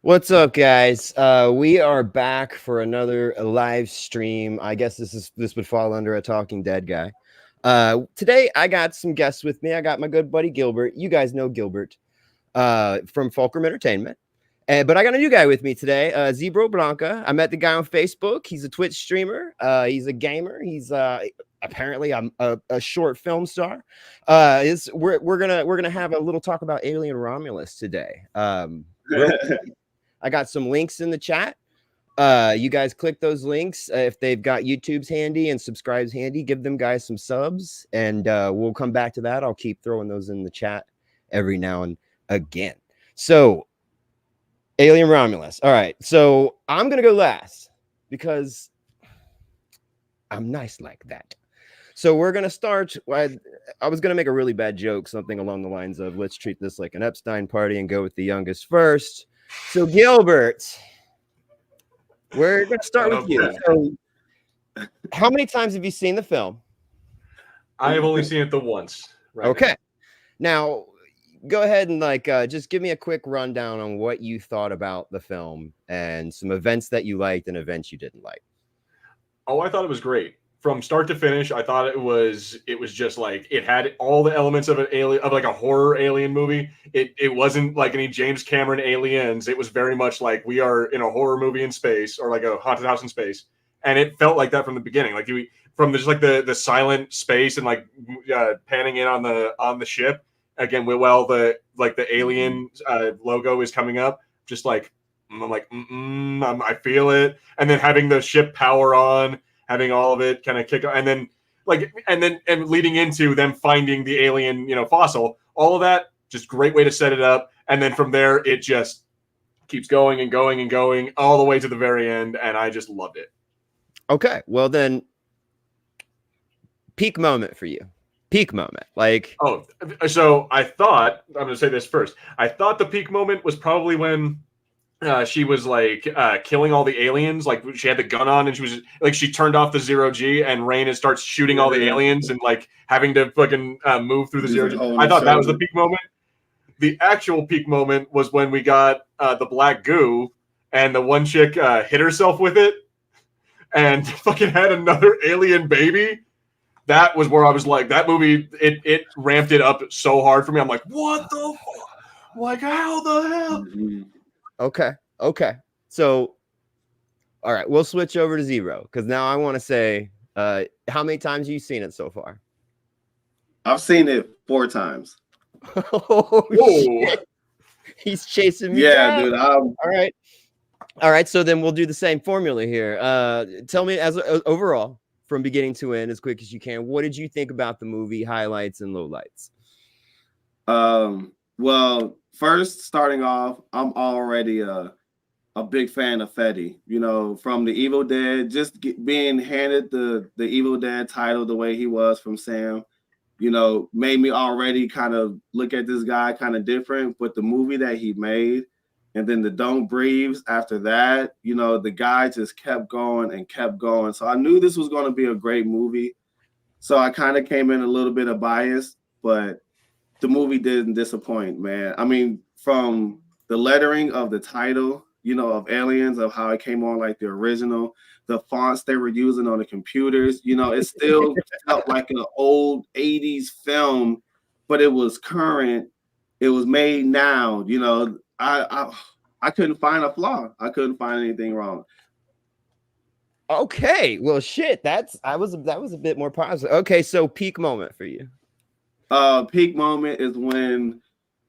What's up, guys? We are back for another live stream. I guess this would fall under a Talking Dead guy. Today I got some guests with me. I got my good buddy Gilbert. You guys know Gilbert from Fulcrum Entertainment. But I got a new guy with me today, Zebro Blanca. I met the guy on Facebook. He's a Twitch streamer. He's a gamer. He's apparently a short film star. We're gonna have a little talk about Alien Romulus today. I got some links in the chat. You guys click those links if they've got YouTube's handy and subscribes handy. Give them guys some subs, and we'll come back to that. I'll keep throwing those in the chat every now and again. So, Alien Romulus. All right, so I'm gonna go last because I'm nice like that. So we're gonna start. I was gonna make a really bad joke, something along the lines of "Let's treat this like an Epstein party and go with the youngest first." So Gilbert, we're gonna start with you. So, how many times have you seen the film? I have only seen it the once. Right. Okay. Now, go ahead and just give me a quick rundown on what you thought about the film and some events that you liked and events you didn't like. Oh, I thought it was great. From start to finish, I thought it was just like it had all the elements of an alien, of like a horror alien movie. It wasn't like any James Cameron Aliens. It was very much like we are in a horror movie in space, or like a haunted house in space, and it felt like that from the beginning. Like from just like the silent space and like panning in on the ship again. While the alien logo is coming up, just like I'm like I feel it, and then having the ship power on. Having all of it kind of kick, and then leading into them finding the alien, fossil, all of that, just great way to set it up. And then from there, it just keeps going and going and going all the way to the very end, and I just loved it. Okay, well then, peak moment for you. Peak moment, so I thought I'm going to say this first. I thought the peak moment was probably when. She was killing all the aliens. Like she had the gun on, and she was like she turned off the 0G, and Rain starts shooting all the aliens, and like having to fucking move through the 0G. I thought that was the peak moment. The actual peak moment was when we got the black goo, and the one chick hit herself with it, and fucking had another alien baby. That was where I was like, that movie. It ramped it up so hard for me. I'm like, what the fuck? Like, how the hell? Mm-hmm. Okay. So, all right, we'll switch over to Zero because now I want to say, how many times have you seen it so far? I've seen it 4 times. Oh, shit. He's chasing me. Yeah, down. Dude. All right. So then we'll do the same formula here. Tell me overall, from beginning to end, as quick as you can. What did you think about the movie? Highlights and lowlights. Well, first, starting off, I'm already a big fan of Fetty. From the Evil Dead, just being handed the Evil Dead title the way he was from Sam, made me already kind of look at this guy kind of different. But the movie that he made, and then the Don't Breathe after that, the guy just kept going and kept going. So I knew this was going to be a great movie. So I kind of came in a little bit of bias, but the movie didn't disappoint, man. I mean, from the lettering of the title, of Aliens, of how it came on like the original, the fonts they were using on the computers, it still felt like an old 80s film, but it was current. It was made now, I couldn't find a flaw. I couldn't find anything wrong. Okay, well, shit, that was a bit more positive. Okay, so peak moment for you. Peak moment is when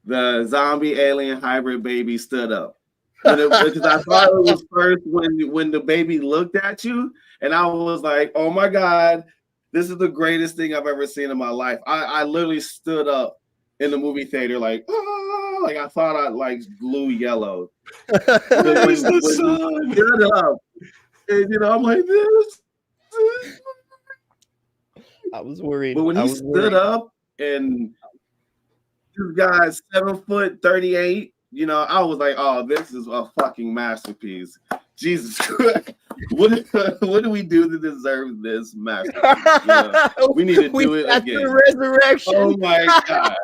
the zombie alien hybrid baby stood up. Because I thought it was first when the baby looked at you, and I was like, oh my God, this is the greatest thing I've ever seen in my life. I literally stood up in the movie theater like I thought I like glue yellow. Where is the sun? Stood up. And I'm like this. I was worried. But when he stood up, and this guy's 7'38", I was like, "Oh, this is a fucking masterpiece." Jesus Christ, what do we do to deserve this masterpiece? We need to do it again. The resurrection. Oh my God!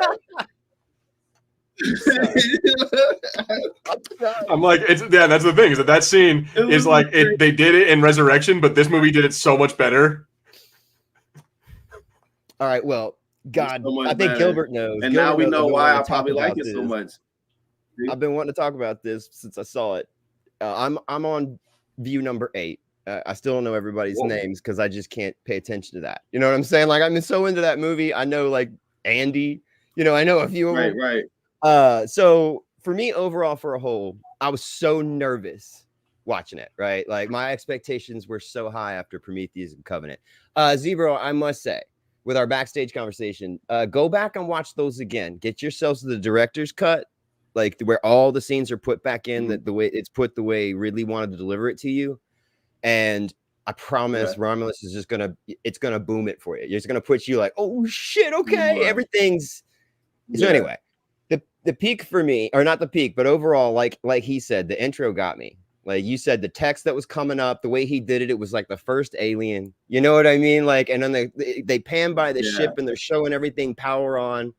I'm like, that's the thing is that scene is like they did it in Resurrection, but this movie did it so much better. All right, well, God, so I think better. Gilbert knows. And Gilbert now we knows know why I probably like it this. so much. I've been wanting to talk about this since I saw it. I'm on view number 8. I still don't know everybody's names because I just can't pay attention to that. You know what I'm saying? Like, I'm so into that movie. I know like Andy. You know, I know a few of them. Right. So for me, overall, for a whole, I was so nervous watching it. Right, like my expectations were so high after Prometheus and Covenant. Zebro, I must say, with our backstage conversation, go back and watch those again. Get yourselves the director's cut, like where all the scenes are put back in, that the way it's put, the way Ridley wanted to deliver it to you. And I promise Romulus is just gonna boom it for you. You're just gonna put you like, oh shit, okay, everything's so anyway. The peak for me, or not the peak, but overall, like he said, the intro got me. Like you said, the text that was coming up, the way he did it, it was like the first Alien. You know what I mean? Like, and then they pan by the ship and they're showing everything power on.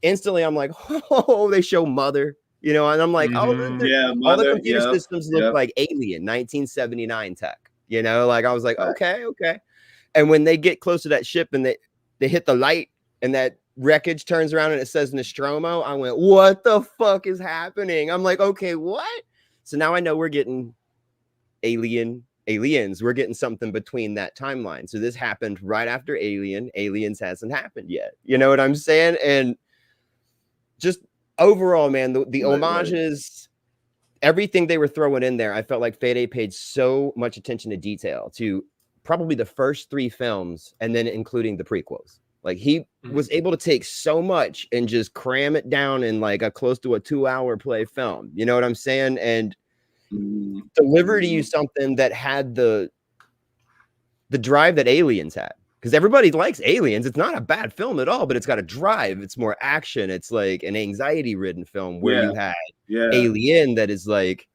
Instantly, I'm like, oh, they show Mother. You know, and I'm like, all the computer systems look like Alien 1979 tech. You know, like I was like, okay. And when they get close to that ship and they hit the light and that wreckage turns around and it says Nostromo, I went, what the fuck is happening? I'm like, okay, what? So now I know we're getting aliens. We're getting something between that timeline. So this happened right after Aliens hasn't happened yet. You know what I'm saying? And just overall, man, the homages, everything they were throwing in there, I felt like Fede paid so much attention to detail to probably the first 3 films and then including the prequels. Like he was able to take so much and just cram it down in like a close to a 2-hour play film. You know what I'm saying? And deliver to you something that had the drive that Aliens had. Because everybody likes Aliens. It's not a bad film at all, but it's got a drive. It's more action. It's like an anxiety-ridden film where you had Alien that is like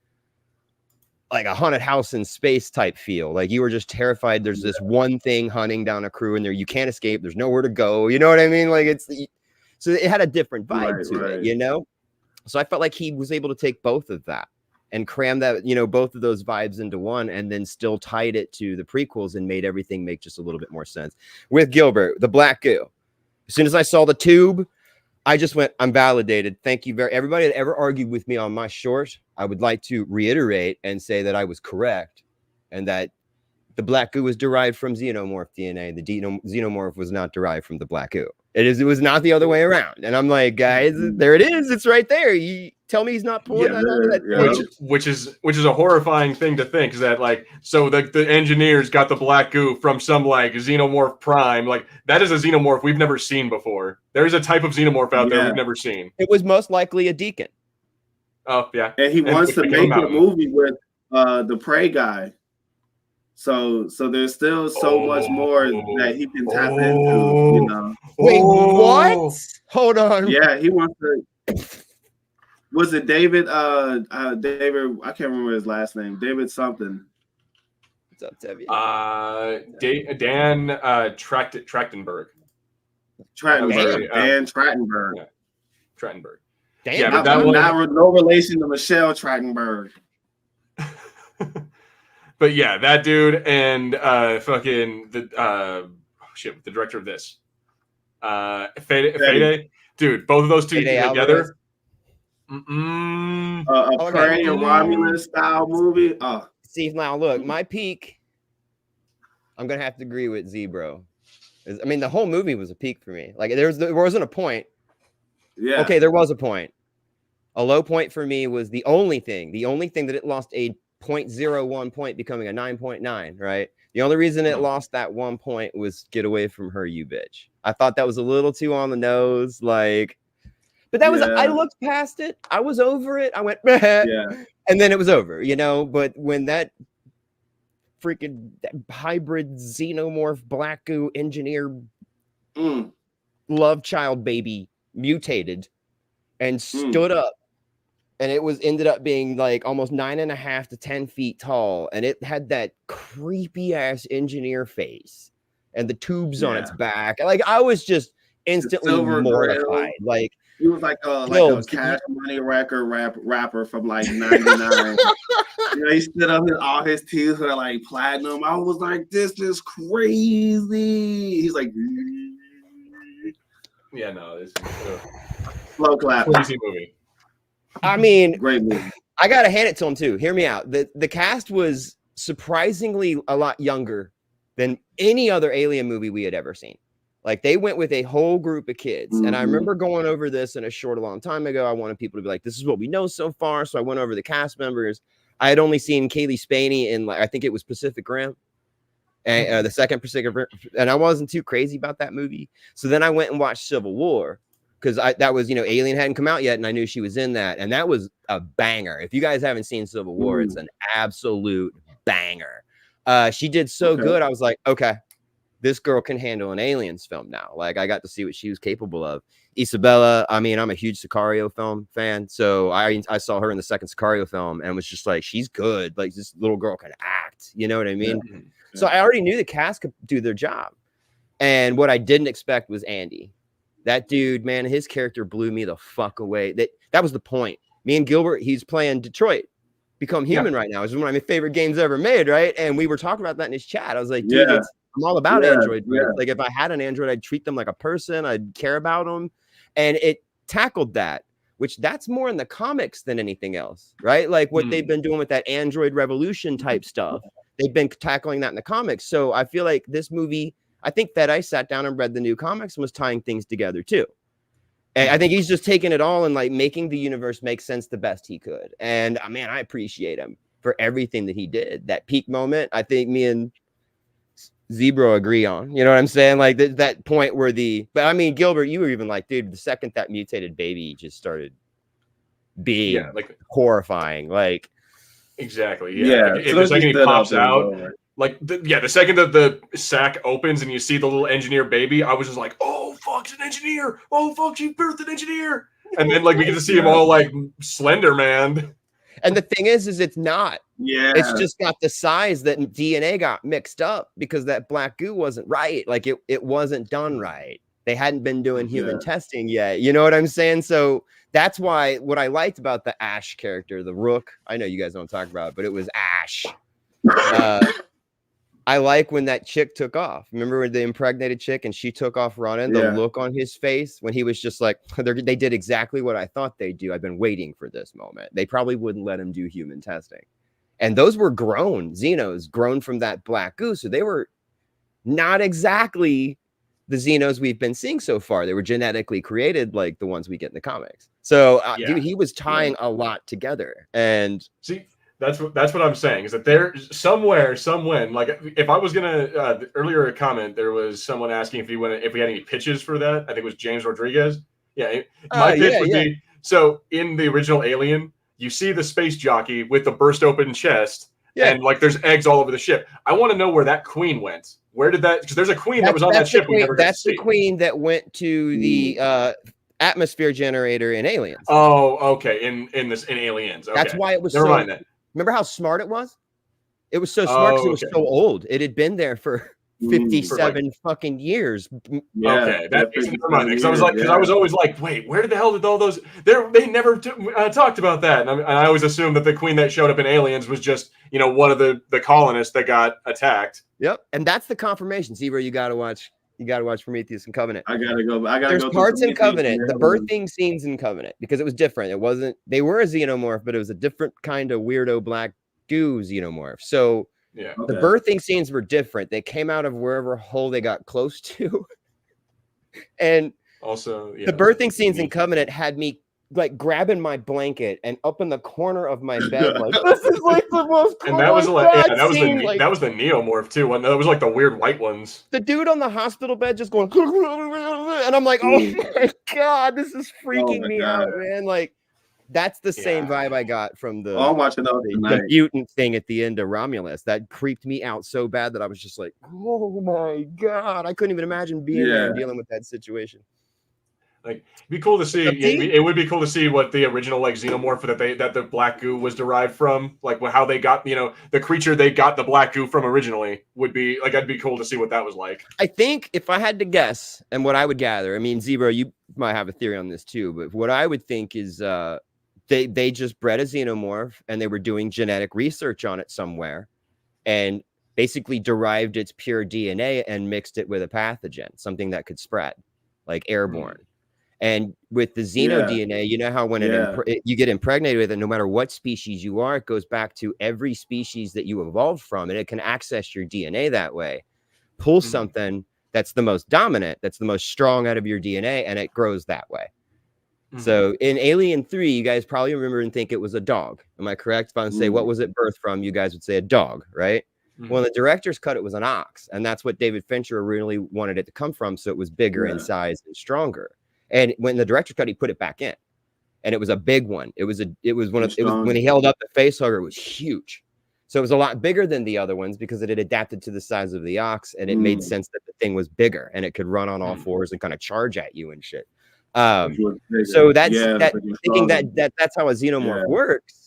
a haunted house in space type feel. Like you were just terrified. There's this one thing hunting down a crew and there you can't escape. There's nowhere to go. You know what I mean? Like so it had a different vibe to it, you know? So I felt like he was able to take both of that and cram that, you know, both of those vibes into one and then still tied it to the prequels and made everything make just a little bit more sense. With Gilbert, the black goo. As soon as I saw the tube, I just went, I'm validated. Thank you everybody that ever argued with me on my short. I would like to reiterate and say that I was correct and that the black goo was derived from xenomorph DNA. The xenomorph was not derived from the black goo. It was not the other way around. And I'm like, guys, there it is. It's right there. You tell me he's not pulling that out of that. Which is a horrifying thing to think, is that like, so the engineers got the black goo from some like xenomorph prime. Like that is a xenomorph we've never seen before. There's a type of xenomorph out there we've never seen. It was most likely a deacon. Oh yeah. And he wants to make a movie with the Prey guy. So there's still so much more that he can tap into, you know. Wait, what? Hold on. Yeah, he wants to. Was it David? David, I can't remember his last name. David something. What's up, Tevye? Dan Trachtenberg. Dan Trachtenberg. Yeah. Trachtenberg. Damn. Yeah, but no relation to Michelle Trachtenberg. But yeah, that dude and fucking the director of this, Fede, dude, both of those two together. A Prey and Romulus style movie. See, now look, my peak. I'm gonna have to agree with Zebro. I mean, the whole movie was a peak for me. Like there wasn't a point. Yeah. Okay, there was a point. A low point for me was the only thing that it lost a 0.01 point, becoming a 9.9, right? The only reason it lost that 1 point was get away from her, you bitch. I thought that was a little too on the nose, like, but that was, I looked past it. I was over it. I went, and then it was over, you know? But when that freaking hybrid xenomorph black goo engineer love child baby mutated and stood up, and it ended up being like almost 9.5 to 10 feet tall. And it had that creepy ass engineer face and the tubes on its back. Like I was just instantly mortified. Like He was like a Cash Money rapper from like '99. He stood up and all his teeth were like platinum. I was like, this is crazy. He's like, yeah, no, this is slow clap. Crazy movie. I mean, great movie. I gotta hand it to him too. Hear me out. The cast was surprisingly a lot younger than any other Alien movie we had ever seen. Like they went with a whole group of kids. And I remember going over this in a short, a long time ago. I wanted people to be like, this is what we know so far. So I went over the cast members. I had only seen Kaylee Spaney in, like, I think it was Pacific Rim. And the second Pacific Rim. And I wasn't too crazy about that movie. So then I went and watched Civil War. Because that was, Alien hadn't come out yet. And I knew she was in that. And that was a banger. If you guys haven't seen Civil War, it's an absolute banger. She did so good. I was like, okay. This girl can handle an Aliens film now. Like I got to see what she was capable of. Isabella, I mean, I'm a huge Sicario film fan. So I saw her in the second Sicario film and was just like, she's good. Like this little girl can act. You know what I mean? Yeah. So I already knew the cast could do their job. And what I didn't expect was Andy. That dude, man, his character blew me the fuck away. That was the point. Me and Gilbert, he's playing Detroit. Become Human right now. It's one of my favorite games ever made, right? And we were talking about that in his chat. I was like, dude, I'm all about Android. Like if I had an Android, I'd treat them like a person. I'd care about them. And it tackled that, which that's more in the comics than anything else, right? Like what they've been doing with that Android revolution type stuff. They've been tackling that in the comics. So I feel like this movie, I think that I sat down and read the new comics and was tying things together too. And I think he's just taking it all and like making the universe make sense the best he could. And man, I appreciate him for everything that he did. That peak moment, I think me and Zebra agree on, you know what I'm saying? Like that point where but I mean, Gilbert, you were even like, dude, the second that mutated baby just started being like horrifying, like exactly. Yeah. Like, the second he pops out, like the second that the sack opens and you see the little engineer baby, I was just like, oh fuck, it's an engineer. Oh fuck, she birthed an engineer. And then like we get to see him all like Slender Man. And the thing is it's not. Yeah, it's just got the size that DNA got mixed up because that black goo wasn't right. Like it wasn't done right. They hadn't been doing human testing yet. You know what I'm saying? So that's why what I liked about the Ash character, the Rook, I know you guys don't talk about it, but it was Ash. I like when that chick took off. Remember when the impregnated chick and she took off running, the look on his face when he was just like, they did exactly what I thought they'd do. I've been waiting for this moment. They probably wouldn't let him do human testing. And those were grown Xenos, grown from that black goo. So they were not exactly the Xenos we've been seeing so far. They were genetically created like the ones we get in the comics. So dude, he was tying a lot together. And see, that's what I'm saying is that there's somewhen, like if I was gonna earlier a comment, there was someone asking if we had any pitches for that. I think it was James Rodriguez. Yeah, my pitch would be, so in the original Alien, you see the space jockey with the burst open chest, and like there's eggs all over the ship. I want to know where that queen went. Where did that? Because there's a queen that was on that ship. That's the queen that went to the atmosphere generator in Aliens. Oh, okay. In Aliens. Okay. That's why it was. Never mind that. Remember how smart it was? It was so smart because it was so old. It had been there for 57 fucking years. Okay, that makes never mind. Because I was always like, wait, where the hell did all those? They never talked about that. And I always assumed that the queen that showed up in Aliens was just one of the colonists that got attacked. Yep, and that's the confirmation. See where you got to watch. You got to watch Prometheus and Covenant. I gotta go. There's parts in Covenant, the birthing scenes in Covenant, because it was different. It wasn't. They were a xenomorph, but it was a different kind of weirdo black goo xenomorph. So the birthing scenes were different. They came out of wherever hole they got close to, and also the birthing scenes in Covenant had me like grabbing my blanket and up in the corner of my bed, like this is like the most cool. And that was that was the neomorph too. That was like the weird white ones. The dude on the hospital bed just going, and I'm like, oh my god, this is freaking me out, man. Like that's the same vibe I got from the mutant thing at the end of Romulus. That creeped me out so bad that I was just like, oh my god, I couldn't even imagine being there and dealing with that situation. Like, it'd be cool to see. It would be cool to see what the original like xenomorph that the black goo was derived from, like how they got the creature they got the black goo from originally would be like. I'd be cool to see what that was like. I think if I had to guess, and what I would gather, I mean, Zebra, you might have a theory on this too, but what I would think is they just bred a xenomorph and they were doing genetic research on it somewhere and basically derived its pure DNA and mixed it with a pathogen, something that could spread, like airborne. And with the xeno DNA, you know how when you get impregnated with it, no matter what species you are, it goes back to every species that you evolved from, and it can access your DNA that way. Pull something that's the most dominant, that's the most strong out of your DNA, and it grows that way. So in Alien 3, you guys probably remember and think it was a dog. Am I correct? If I say what was it birthed from, you guys would say a dog, right? Well, the director's cut, it was an ox, and that's what David Fincher really wanted it to come from, so it was bigger in size and stronger. And when the director cut, he put it back in, and it was a big one. It was when he held up the face hugger, it was huge. So it was a lot bigger than the other ones because it had adapted to the size of the ox, and it made sense that the thing was bigger and it could run on all fours and kind of charge at you and shit. So that's thinking that's how a xenomorph works.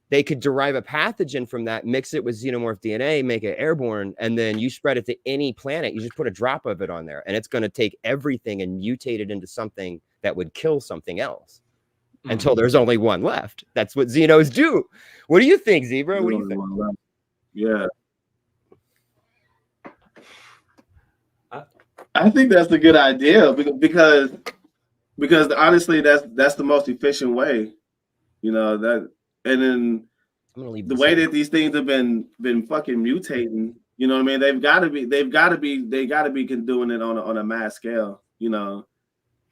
They could derive a pathogen from that, mix it with xenomorph DNA, make it airborne, and then you spread it to any planet. You just put a drop of it on there, and it's going to take everything and mutate it into something that would kill something else until there's only one left. That's what Xenos do. What do you think, Zebra? What do you think? Yeah. I think that's a good idea because honestly, that's the most efficient way. You know that. And then the way that these things have been fucking mutating, you know what I mean? They got to be doing it on a mass scale. You know,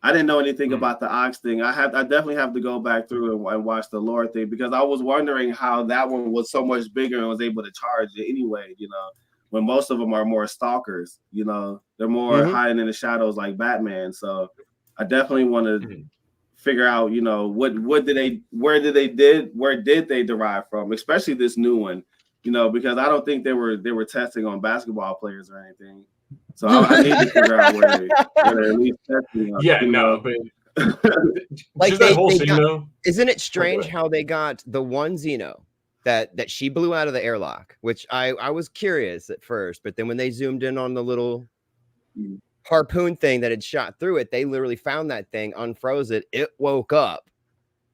I didn't know anything about the ox thing. I definitely have to go back through and watch the lore thing because I was wondering how that one was so much bigger and was able to charge it anyway. You know, when most of them are more stalkers. You know, they're more hiding in the shadows like Batman. So I definitely want to figure out, you know, where did they derive from, especially this new one, you know, because I don't think they were testing on basketball players or anything. So I need to figure out where they're at least testing. But like that whole scene, though. Isn't it strange how they got the one Xeno that she blew out of the airlock, which I was curious at first, but then when they zoomed in on the little harpoon thing that had shot through it, they literally found that thing, unfroze it woke up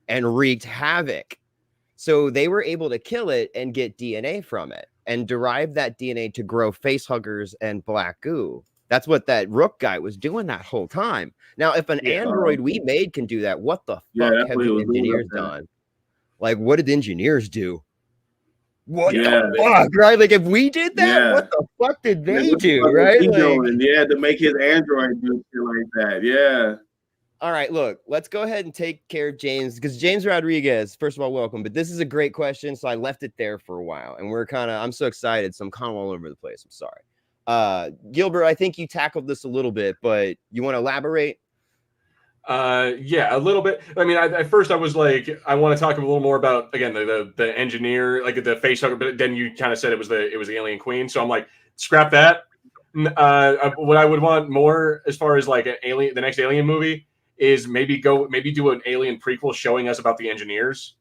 and wreaked havoc. So they were able to kill it and get DNA from it and derive that DNA to grow face huggers and black goo. That's what that Rook guy was doing that whole time. Now, if an android we made can do that, what the fuck have the engineers done? Like, what did the engineers do? What the fuck, right? Like, if we did that, what the fuck did they do, right? Like, to make his android do shit like that. Yeah. All right, look, let's go ahead and take care of James because James Rodriguez, first of all, welcome. But this is a great question, so I left it there for a while, and I'm so excited, so I'm kind of all over the place. I'm sorry. Gilbert, I think you tackled this a little bit, but you want to elaborate? Yeah, a little bit. I mean, at first I was like, I want to talk a little more about, again, the engineer, like the face hugger, but then you kind of said it was the alien queen. So I'm like, scrap that. What I would want more as far as like the next alien movie is maybe do an alien prequel showing us about the engineers.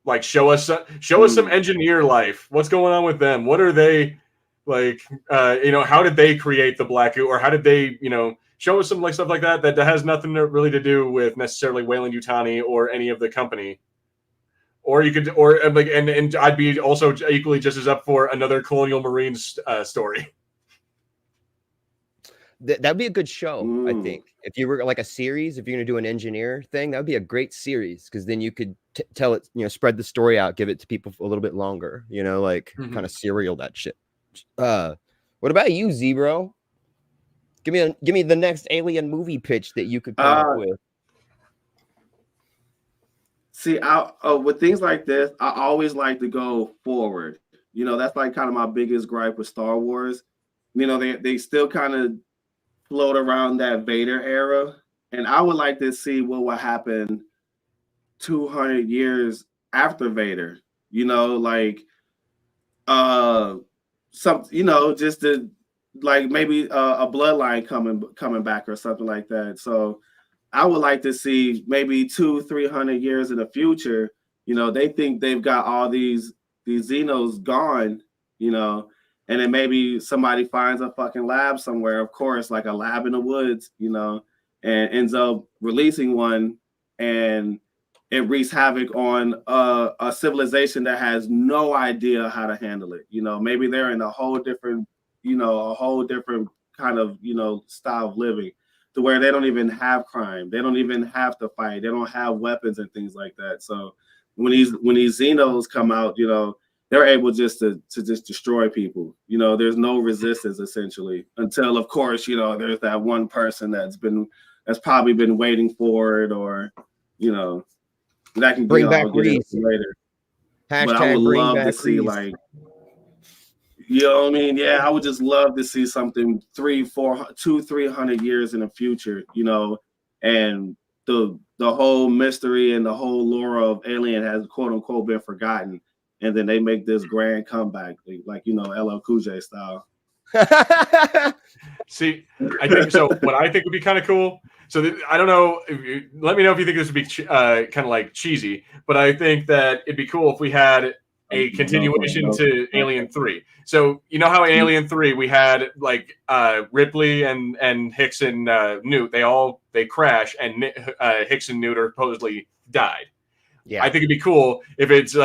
Like show us some engineer life. What's going on with them? What are they like? How did they create the black goo, or how did they, show us some like stuff like that has nothing really to do with necessarily Weyland-Yutani or any of the company. Or you could, and I'd be also equally just as up for another Colonial Marines story. That'd be a good show, I think. If you were like a series, if you're going to do an engineer thing, that would be a great series because then you could tell it, spread the story out, give it to people a little bit longer, kind of serial that shit. What about you, Zebro? Give me the next alien movie pitch that you could come up with. See, with things like this, I always like to go forward. That's like kind of my biggest gripe with Star Wars. They still kind of float around that Vader era, and I would like to see what would happen 200 years after Vader. Just to like maybe a bloodline coming back or something like that. So I would like to see maybe 200-300 years in the future. They think they've got all these Xenos gone, and then maybe somebody finds a fucking lab somewhere, of course, like a lab in the woods, and ends up releasing one, and it wreaks havoc on a civilization that has no idea how to handle it. You know, maybe they're in a whole different kind of, style of living, to where they don't even have crime. They don't even have to fight. They don't have weapons and things like that. So when these Xenos come out, they're able just to just destroy people. There's no resistance essentially, until of course, there's that one person that's probably been waiting for it, or that can Bring back get into Reese. later. Hashtag But I would bring love back to see Reese. like, you know what I mean? Yeah, I would just love to see something 300 years in the future, and the whole mystery and the whole lore of Alien has quote unquote been forgotten, and then they make this grand comeback, like LL Cool J style. See, I think so. What I think would be kind of cool. So I don't know. Let me know if you think this would be kind of like cheesy, but I think that it'd be cool if we had a continuation to Alien 3. So you know how in Alien 3 we had like Ripley and Hicks and Newt. They crash, and Hicks and Newt are supposedly died. Yeah, I think it'd be cool if it's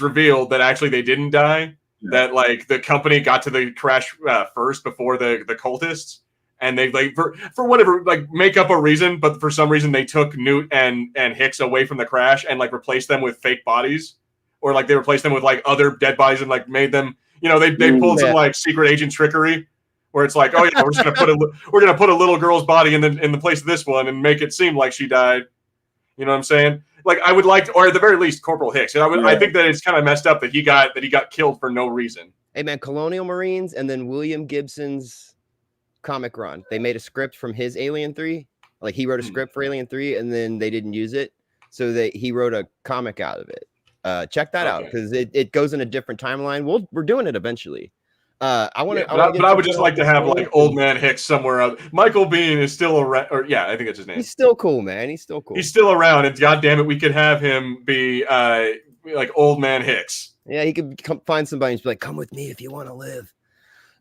revealed that actually they didn't die. Yeah. That like the company got to the crash first before the cultists, and they like for whatever, like make up a reason, but for some reason they took Newt and Hicks away from the crash and like replaced them with fake bodies, or like they replaced them with like other dead bodies and like made them, they pulled some like secret agent trickery where it's like, oh yeah, we're just gonna put a little girl's body in the place of this one and make it seem like she died. You know what I'm saying? Like I would like to, or at the very least, Corporal Hicks. And I think that it's kind of messed up that he got killed for no reason. Hey man, Colonial Marines, and then William Gibson's comic run. They made a script from his Alien 3. Like he wrote a script for Alien 3, and then they didn't use it, so he wrote a comic out of it. Check that out, because it goes in a different timeline. We're doing it eventually. I would just like to have like Old Man Hicks somewhere else. Michael Biehn is still around, or yeah, I think that's his name. He's still cool, man. He's still cool. He's still around, and goddamn it, we could have him be like Old Man Hicks. Yeah, he could find somebody and be like, "Come with me if you want to live."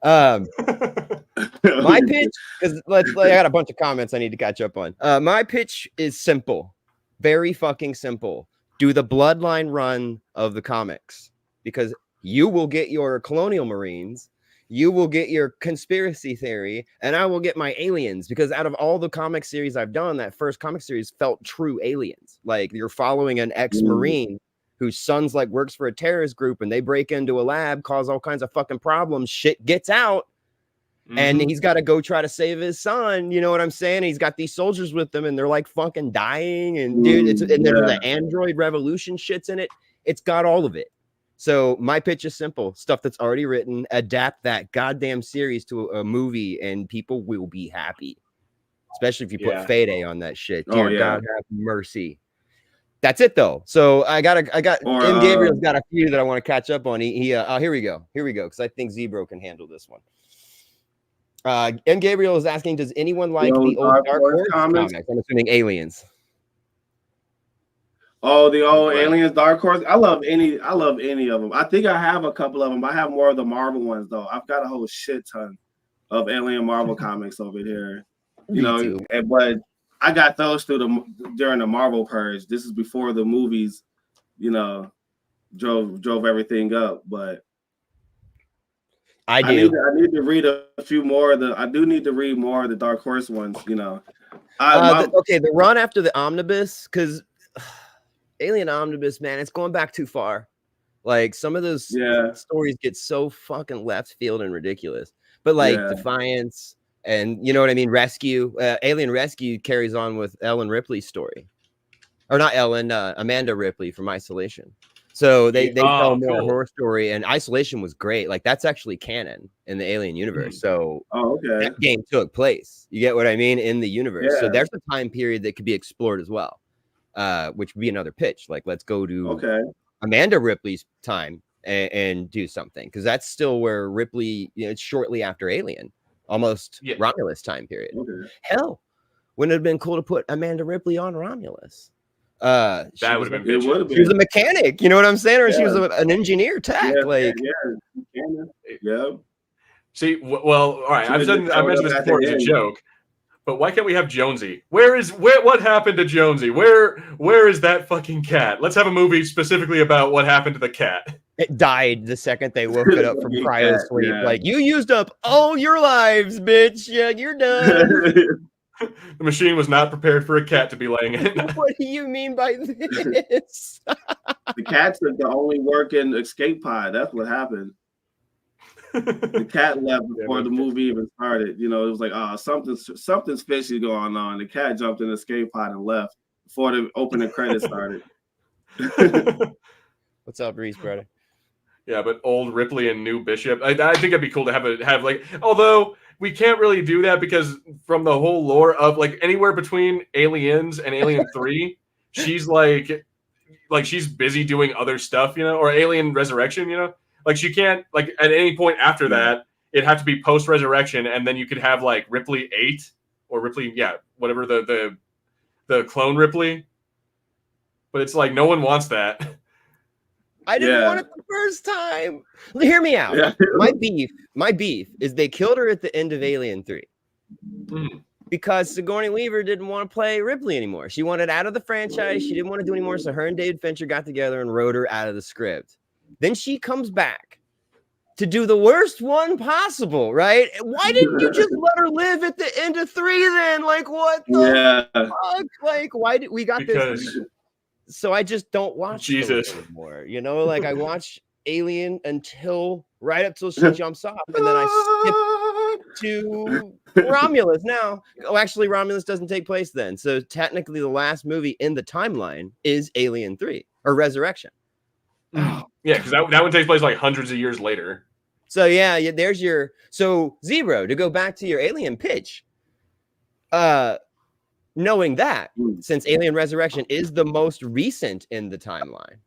My pitch, because I got a bunch of comments I need to catch up on. My pitch is simple, very fucking simple. Do the bloodline run of the comics, because you will get your Colonial Marines, you will get your conspiracy theory, and I will get my aliens, because out of all the comic series I've done, that first comic series felt true aliens. Like you're following an ex-Marine whose son's like works for a terrorist group, and they break into a lab, cause all kinds of fucking problems, shit gets out, and he's got to go try to save his son. You know what I'm saying? He's got these soldiers with him, and they're like fucking dying, and dude, there's the android revolution shits in it. It's got all of it. So my pitch is simple: stuff that's already written, adapt that goddamn series to a movie, and people will be happy. Especially if you put Fede on that shit. Dear God have mercy. That's it though. So I got M. Gabriel's got a few that I want to catch up on. Here we go, because I think Zebro can handle this one. M. Gabriel is asking, does anyone like the old Dark Horse comics? I'm assuming Aliens. Oh, the old Aliens, Dark Horse. I love any of them. I think I have a couple of them. I have more of the Marvel ones though. I've got a whole shit ton of Alien Marvel comics over here. But I got those during the Marvel purge. This is before the movies, drove everything up. But I need to read a few more of I do need to read more of the Dark Horse ones. The run after the Omnibus, because Alien Omnibus, man, it's going back too far. Like some of those stories get so fucking left field and ridiculous. But like Defiance and you know what I mean, Rescue, Alien Rescue carries on with Ellen Ripley's story, or not Ellen, Amanda Ripley from Isolation. So they tell more horror story, and Isolation was great. Like that's actually canon in the Alien universe. So that game took place. You get what I mean, in the universe. So there's a time period that could be explored as well. Which would be another pitch. Like, let's go to Amanda Ripley's time and do something, because that's still where Ripley, it's shortly after Alien, almost Romulus time period. Hell, wouldn't it have been cool to put Amanda Ripley on Romulus? That would have been. She was a mechanic, you know what I'm saying, or she was an engineer tech. See, well, all right. I've mentioned this before as a joke. But why can't we have Jonesy? What happened to Jonesy? Where is that fucking cat? Let's have a movie specifically about what happened to the cat. It died the second they woke it up from cryo sleep. Yeah. Like, you used up all your lives, bitch. Yeah, you're done. The machine was not prepared for a cat to be laying in. What do you mean by this? The cat's the only working escape pod. That's what happened. The cat left before the movie even started. You know, it was like, oh, something's fishy going on. The cat jumped in the escape pod and left before the opening credits started. What's up, Reese, brother? Yeah, but old Ripley and new Bishop. I think it'd be cool to have like, although we can't really do that because from the whole lore of like anywhere between Aliens and Alien 3, she's like she's busy doing other stuff, you know, or Alien Resurrection, you know, like she can't like at any point after that, it'd have to be post Resurrection, and then you could have like Ripley 8 or Ripley, whatever the clone Ripley. But it's like no one wants that. I didn't want it the first time. Hear me out. Yeah. My beef is they killed her at the end of Alien 3. Because Sigourney Weaver didn't want to play Ripley anymore. She wanted out of the franchise. She didn't want to do anymore. So her and David Fincher got together and wrote her out of the script. Then she comes back to do the worst one possible, right? Why didn't you just let her live at the end of 3 then? Like, what the fuck? Like, why did we got this? So I just don't watch Jesus anymore. You know, like I watch Alien until right up till she jumps off, and then I skip to Romulus now. Oh, actually, Romulus doesn't take place then. So technically, the last movie in the timeline is Alien 3 or Resurrection. Yeah, because that one takes place like hundreds of years later. So yeah, there's your Zero, to go back to your Alien pitch. Knowing that, since Alien Resurrection is the most recent in the timeline,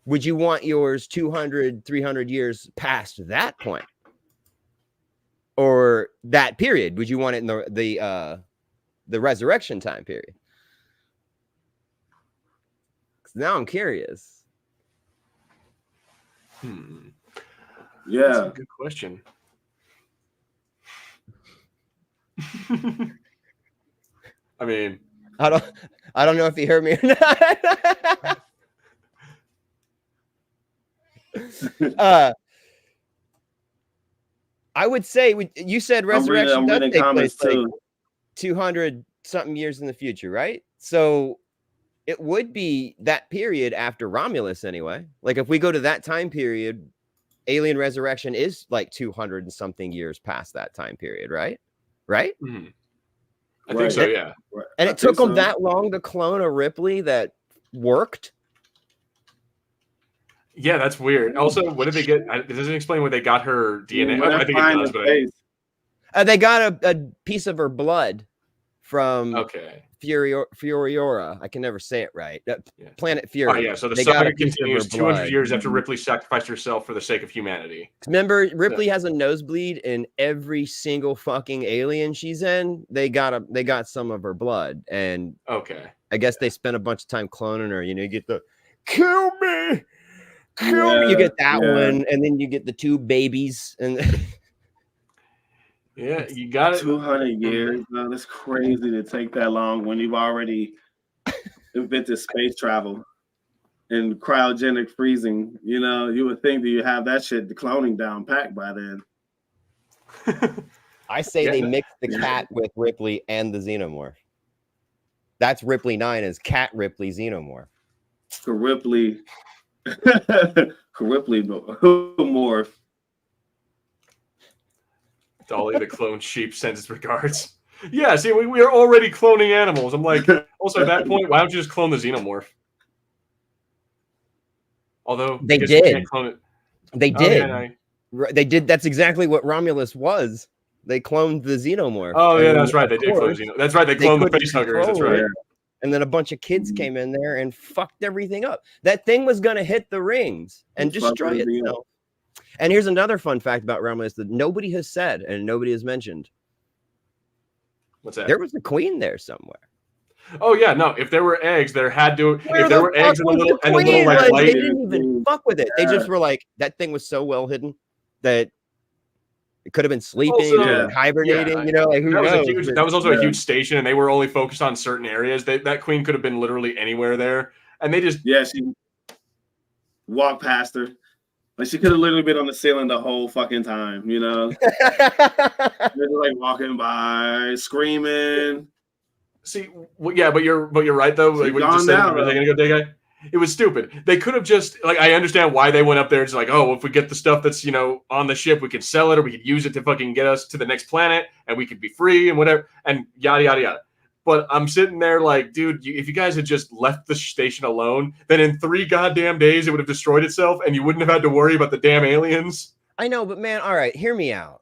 would you want yours 200, 300 years past that point? Or that period? Would you want it in the Resurrection time period? Now I'm curious. Yeah. That's a good question. I mean, I don't know if you heard me or not. I would say you said Resurrection does take place like 200 something years in the future, right? So it would be that period after Romulus anyway. Like if we go to that time period, Alien Resurrection is like 200 and something years past that time period, right? Right? Mm-hmm. I think so, yeah. And it took them that long to clone a Ripley that worked? Yeah, that's weird. Also, what did they get? It doesn't explain where they got her DNA. I think it does, but they got a piece of her blood from Furiora. I can never say it right. Planet Fury. Oh, yeah. So the saga continues 200 years after Ripley sacrificed herself for the sake of humanity. Remember, Ripley has a nosebleed in every single fucking Alien she's in. They got some of her blood, and I guess they spent a bunch of time cloning her. You know, you get the kill me. You get that one, and then you get the 2 babies, and yeah, you got it. 200 years. No, that's crazy to take that long when you've already invented space travel and cryogenic freezing. You know, you would think that you have that shit, the cloning down packed by then. I say they mixed the cat with Ripley and the xenomorph. That's Ripley 9 is Cat Ripley xenomorph. Ripley. Ripley morph. Dolly the clone sheep sends its regards. Yeah, see, we are already cloning animals. I'm like, also at that point, why don't you just clone the xenomorph? Although they did. You can't clone it. They did. They did. That's exactly what Romulus was. They cloned the xenomorph. Oh yeah, that's right. They did clone xenomorph. That's right. They cloned the facehuggers. That's right. And then a bunch of kids came in there and fucked everything up. That thing was going to hit the rings and destroy itself. And here's another fun fact about Romulus that nobody has said and nobody has mentioned. What's that? There was a queen there somewhere. Oh yeah, no. If there were eggs, there had to. If there were eggs in the little like light, they didn't even fuck with it. They just were like, that thing was so well hidden that It could have been sleeping Also, or hibernating. You know, like who that was knows? that was also a huge station, and they were only focused on certain areas. That queen could have been literally anywhere there, and they just she walked past her. Like she could have literally been on the ceiling the whole fucking time, you know. They're like walking by, screaming. See, yeah, but you're right though. Like what you just said, it was stupid. They could have just like I understand why they went up there. It's like, oh, if we get the stuff that's on the ship, we could sell it or we could use it to fucking get us to the next planet, and we could be free and whatever, and yada yada yada. But I'm sitting there like, dude, if you guys had just left the station alone, then in 3 goddamn days it would have destroyed itself, and you wouldn't have had to worry about the damn aliens. I know, but man, all right, hear me out.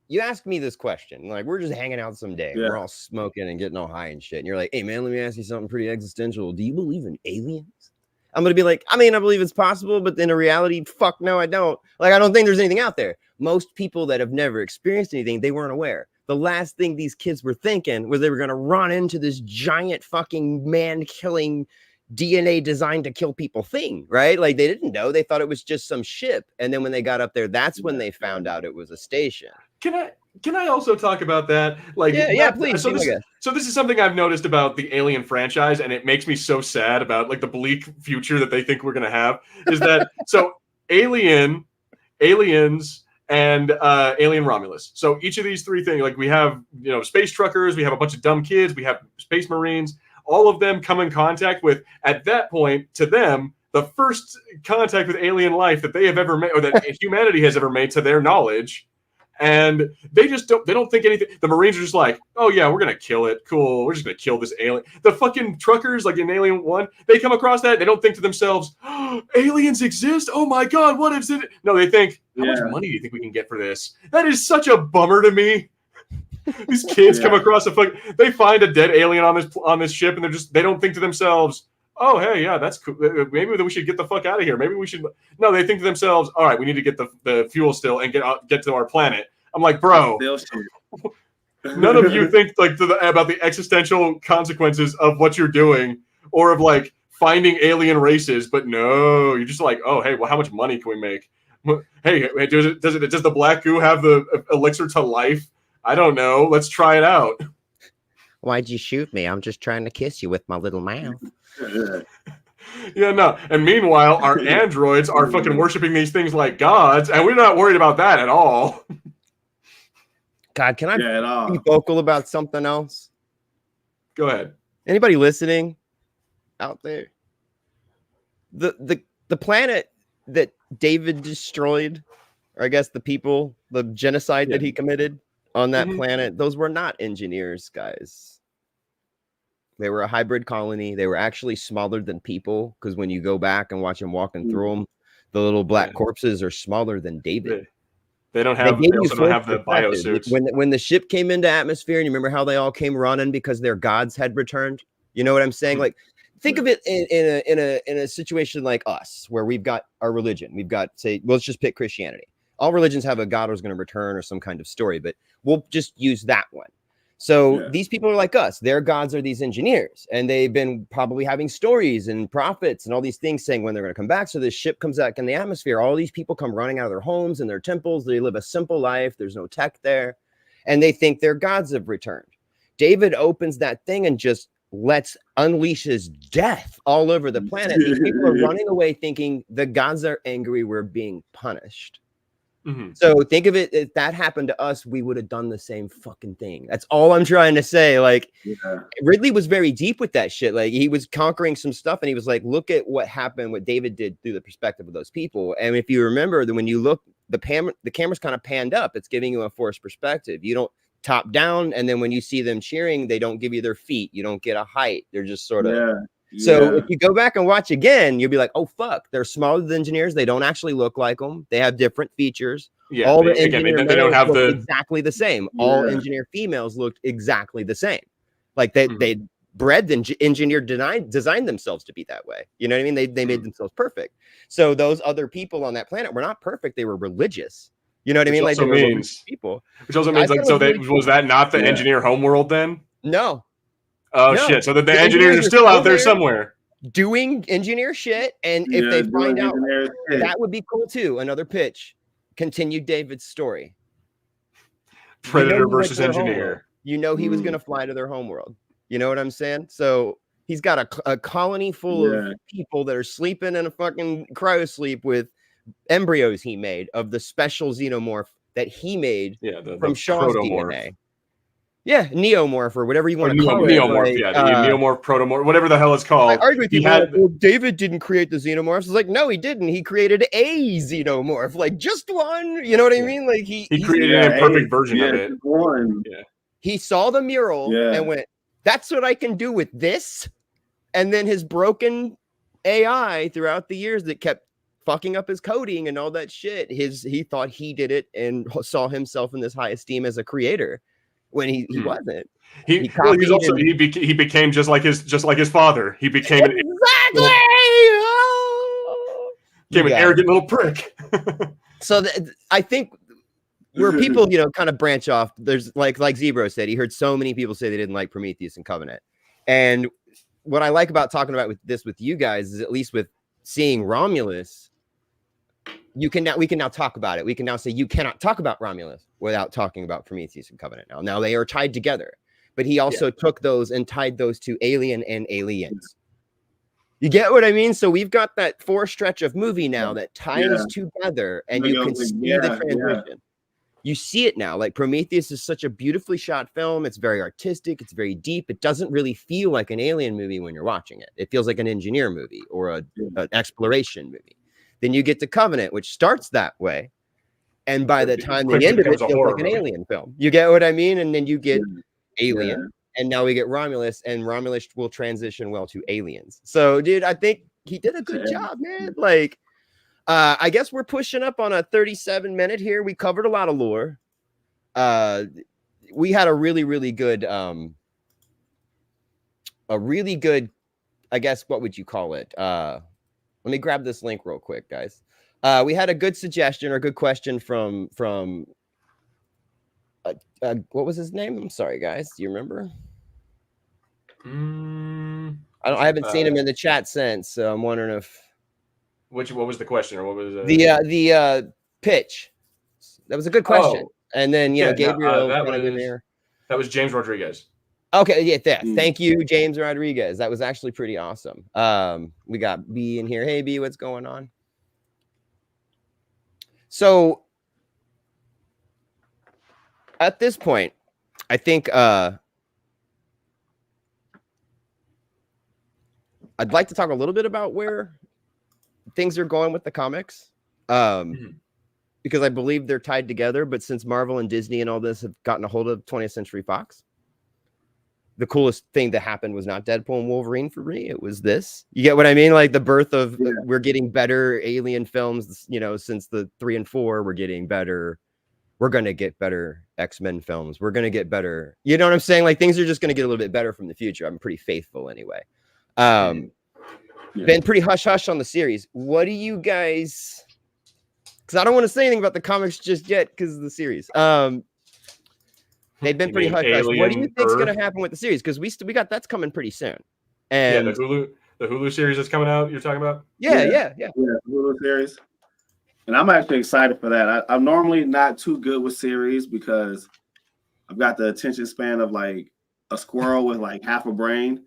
You asked me this question, like we're just hanging out someday, we're all smoking and getting all high and shit, and you're like, hey man, let me ask you something pretty existential. Do you believe in aliens? I'm gonna be like, I mean, I believe it's possible, but in reality, fuck no, I don't. Like, I don't think there's anything out there. Most people that have never experienced anything, they weren't aware. The last thing these kids were thinking was they were gonna run into this giant fucking man-killing DNA designed to kill people thing, right? Like they didn't know. They thought it was just some ship, and then when they got up there, that's when they found out it was a station. Can I also talk about that? Like, yeah, please. So this is something I've noticed about the Alien franchise, and it makes me so sad about like the bleak future that they think we're gonna have. Is that so? Aliens, and Alien Romulus. So each of these 3 things, like we have, space truckers, we have a bunch of dumb kids, we have space marines. All of them come in contact with, at that point, to them, the first contact with alien life that they have ever made, or that humanity has ever made to their knowledge. And they don't think anything. The Marines are just like, oh yeah, we're going to kill it. Cool. We're just going to kill this alien. The fucking truckers, like in Alien 1, they come across that. They don't think to themselves, oh, aliens exist? Oh my God, what is it? No, they think, how much money do you think we can get for this? That is such a bummer to me. These kids come across they find a dead alien on this ship, and they don't think to themselves, oh, hey, yeah, that's cool. Maybe we should get the fuck out of here. Maybe we should. No, they think to themselves, all right, we need to get the fuel still and get to our planet. I'm like, bro, none of you think like about the existential consequences of what you're doing, or of like finding alien races. But no, you're just like, oh, hey, well, how much money can we make? Hey, does the black goo have the elixir to life? I don't know. Let's try it out. Why'd you shoot me? I'm just trying to kiss you with my little mouth. Yeah, no. And meanwhile, our androids are fucking worshiping these things like gods, and we're not worried about that at all. God, can I be vocal about something else? Go ahead. Anybody listening out there? The planet that David destroyed, or I guess the genocide that he committed on that planet, those were not engineers, guys. They were a hybrid colony. They were actually smaller than people, because when you go back and watch them walking through them, the little black corpses are smaller than David. They also don't have the biosuits. When the ship came into atmosphere, and you remember how they all came running because their gods had returned? You know what I'm saying? Like, think of it in a situation like us, where we've got our religion. We've got, say, let's just pick Christianity. All religions have a God who's going to return or some kind of story, but we'll just use that one. So these people are like us. Their gods are these engineers, and they've been probably having stories and prophets and all these things saying when they're going to come back. So this ship comes back in the atmosphere. All these people come running out of their homes and their temples. They live a simple life. There's no tech there, and they think their gods have returned. David opens that thing and just unleashes death all over the planet. These people are running away thinking the gods are angry. We're being punished. So think of it, if that happened to us, we would have done the same fucking thing. That's all I'm trying to say. Like, Ridley was very deep with that shit. Like, he was conquering some stuff, and he was like, look at what happened, what David did through the perspective of those people. And if you remember that when you look, the camera's kind of panned up. It's giving you a forced perspective. You don't top down, and then when you see them cheering, they don't give you their feet. You don't get a height. They're just sort of So if you go back and watch again, you'll be like, oh, fuck. They're smaller than engineers. They don't actually look like them. They have different features. Yeah, all they don't have exactly the same. All engineer females looked exactly the same. Like they bred and engineered, designed themselves to be that way. You know what I mean? They made themselves perfect. So those other people on that planet were not perfect. They were religious. You know what I mean? Like, people. Which also means, like, so was that not the engineer homeworld then? No. Oh, no. Shit. So the engineers are still out there somewhere doing engineer shit. And if they find out, that would be cool too. Another pitch. Continue David's story. Predator he went versus to their homeworld. Engineer. You know he was going to fly to their homeworld. You know what I'm saying? So he's got a colony full of people that are sleeping in a fucking cryosleep with embryos he made of the special xenomorph that he made from Shaw's protomorph. DNA. Yeah, neomorph or whatever you want to call neomorph, it. like, the neomorph, protomorph, whatever the hell it's called. I argue with people. Well, David didn't create the xenomorphs. It's like, no, he didn't. He created a xenomorph, like just one. You know what I mean? Like he created an imperfect version of it. One. Yeah. He saw the mural and went, "That's what I can do with this." And then his broken AI throughout the years that kept fucking up his coding and all that shit. He thought he did it and saw himself in this high esteem as a creator. When he wasn't, he became just like his father. He became an arrogant little prick. So I think where people kind of branch off, there's like Zebro said, he heard so many people say they didn't like Prometheus and Covenant, and what I like about talking about with you guys is at least with seeing Romulus. We can now talk about it. We can now say you cannot talk about Romulus without talking about Prometheus and Covenant. Now they are tied together, but he also took those and tied those to Alien and Aliens. You get what I mean? So we've got that 4 stretch of movie now that ties together, and you can see the transition. You see it now. Like Prometheus is such a beautifully shot film. It's very artistic. It's very deep. It doesn't really feel like an alien movie when you're watching it. It feels like an engineer movie or an exploration movie. Then you get to Covenant, which starts that way. And by the time the end of it feels like an alien film. You get what I mean? And then you get Alien. And now we get Romulus, and Romulus will transition well to Aliens. So, dude, I think he did a good job, man. Like, I guess we're pushing up on a 37-minute here. We covered a lot of lore. We had a really, really good, I guess, what would you call it? Let me grab this link real quick, guys. We had a good suggestion or good question from what was his name? I'm sorry, guys. Do you remember? I haven't seen him in the chat since, so I'm wondering if. What was the question, or what was the pitch? That was a good question. And then Gabriel in there. That was James Rodriguez. Okay, yeah, thank you, James Rodriguez. That was actually pretty awesome. We got B in here. Hey, B, what's going on? So at this point, I think I'd like to talk a little bit about where things are going with the comics, because I believe they're tied together. But since Marvel and Disney and all this have gotten a hold of 20th Century Fox, the coolest thing that happened was not Deadpool and Wolverine for me. It was this. You get what I mean? Like the birth of we're getting better alien films, since the 3 and 4, we're getting better. We're going to get better X-Men films. We're going to get better. You know what I'm saying? Like things are just going to get a little bit better from the future. I'm pretty faithful anyway. Been pretty hush-hush on the series. What do you guys, because I don't want to say anything about the comics just yet because of the series. They've been pretty hush-hush. What do you think's going to happen with the series? Because we got that's coming pretty soon. And the Hulu series that's coming out, you're talking about? Yeah, the Hulu series. And I'm actually excited for that. I'm normally not too good with series because I've got the attention span of like a squirrel with like half a brain.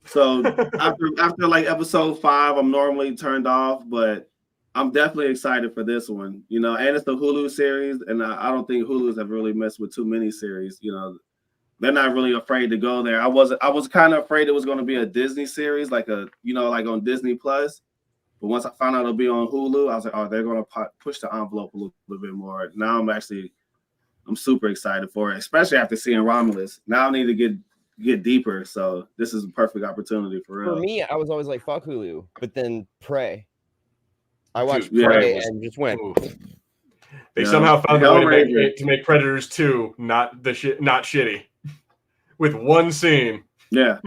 So after like episode 5, I'm normally turned off, but I'm definitely excited for this one, and it's the Hulu series, and I don't think Hulu's have really messed with too many series. They're not really afraid to go there. I was kind of afraid it was going to be a Disney series, like like on Disney Plus. But once I found out it'll be on Hulu, I was like, oh, they're going to push the envelope a little bit more. Now I'm super excited for it, especially after seeing Romulus. Now I need to get deeper. So this is a perfect opportunity for real. For me, I was always like, fuck Hulu, but then Prey. I watched Prey and just went. They somehow found a way to make Predators 2 not shitty with one scene. Yeah.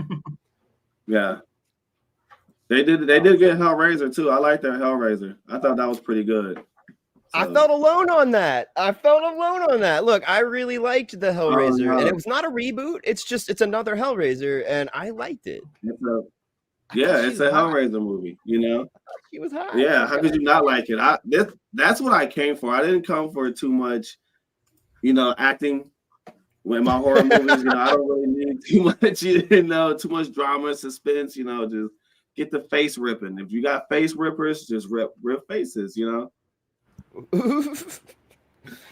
They did get Hellraiser too. I like their Hellraiser. I thought that was pretty good. So. I felt alone on that. Look, I really liked the Hellraiser, and it was not a reboot. It's another Hellraiser, and I liked it. It's a Hellraiser movie. She was hot. Yeah, how could you not like it? That's what I came for. I didn't come for too much. acting. When my horror movies, I don't really need too much, too much drama and suspense. Just get the face ripping. If you got face rippers, just rip faces.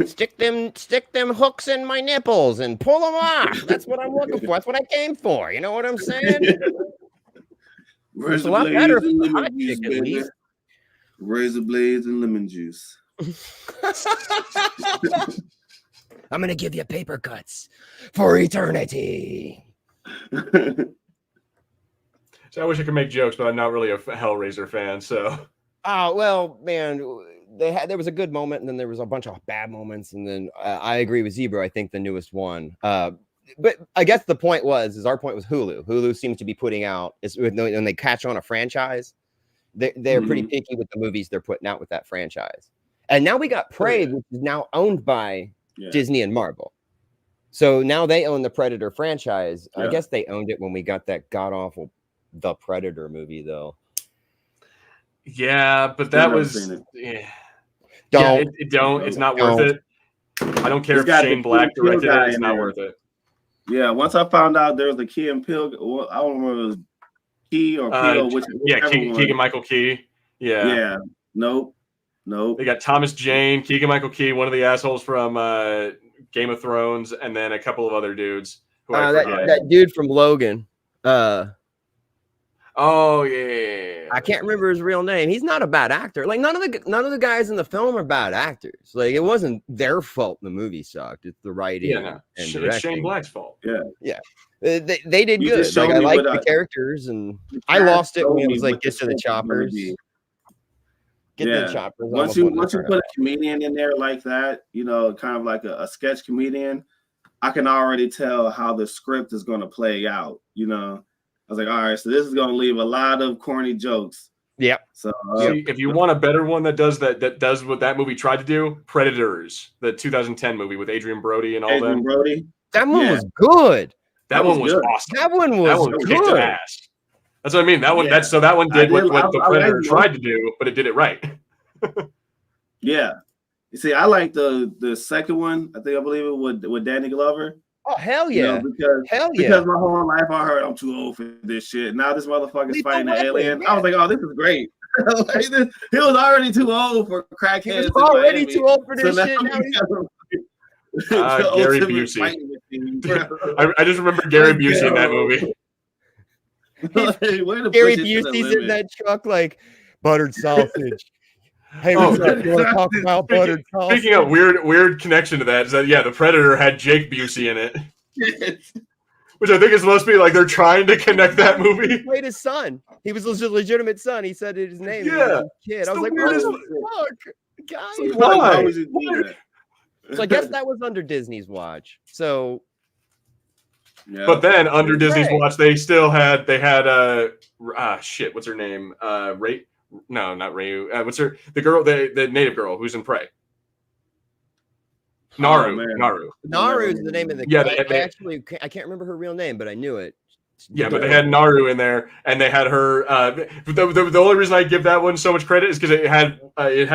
Stick them hooks in my nipples and pull them off. That's what I'm looking for. That's what I came for. You know what I'm saying? It's a lot better if it's a hot chick, at least. Razor blades and lemon juice. I'm gonna give you paper cuts for eternity. So I wish I could make jokes, but I'm not really a Hellraiser fan. So, oh well, man, there was a good moment, and then there was a bunch of bad moments, and then I agree with Zebra. I think the newest one. But I guess the point was our point was Hulu. Hulu seems to be putting out when they catch on a franchise, they're pretty picky with the movies they're putting out with that franchise. And now we got Prey, which is now owned by Disney and Marvel. So now they own the Predator franchise. Yeah. I guess they owned it when we got that god-awful The Predator movie, though. Yeah, but that was... It's not worth it. I don't care if Shane Black directed it. It's not worth it. Yeah, once I found out there was a Key and Peele... I don't remember if it was Key or Peele. Keegan-Michael Key. Yeah. Nope. They got Thomas Jane, Keegan-Michael Key, one of the assholes from Game of Thrones, and then a couple of other dudes. That dude from Logan. Oh yeah. I can't remember his real name. He's not a bad actor. Like none of the guys in the film are bad actors. Like it wasn't their fault the movie sucked. It's the writing. And it's Shane Black's fault. Yeah. They did good. Like I liked the characters, and I lost it when it was like get to the choppers. Get the choppers. Once you put a comedian in there like that, kind of like a sketch comedian, I can already tell how the script is going to play out. I was like, all right, so this is going to leave a lot of corny jokes. Yep. So if you want a better one that does what that movie tried to do, Predators, the 2010 movie with Adrian Brody and all that. Brody. That one was good. That one was awesome. That one was kicked ass. That's what I mean. That one. Yeah. That one did what the Predator tried to do, but it did it right. Yeah. You see, I like the second one. I believe it with Danny Glover. Oh hell yeah! Because my whole life I heard I'm too old for this shit. Now this motherfucker's fighting an alien. Yeah. I was like, oh, this is great. He was already too old for crackheads. He was already too old for this shit. Gary Busey. I just remember Gary Busey in that movie. Gary Busey's in that truck like buttered sausage. Hey, what's up? You want to talk about buttered sausage? Speaking of weird connection to that is that the Predator had Jake Busey in it, which I think is supposed to be like they're trying to connect that movie. He played his son. He was a legitimate son. He said his name. Yeah, kid. I was like, what the fuck, guys? Why? So I guess that was under Disney's watch. So, but then under Disney's watch, they had shit. What's her name? Ray. No, not Ryu. What's her? The girl, the native girl who's in Prey. Naru. Naru is the name of the. Yeah, I can't remember her real name, but I knew it. Yeah, but they had Naru in there, and they had her. The only reason I give that one so much credit is because it had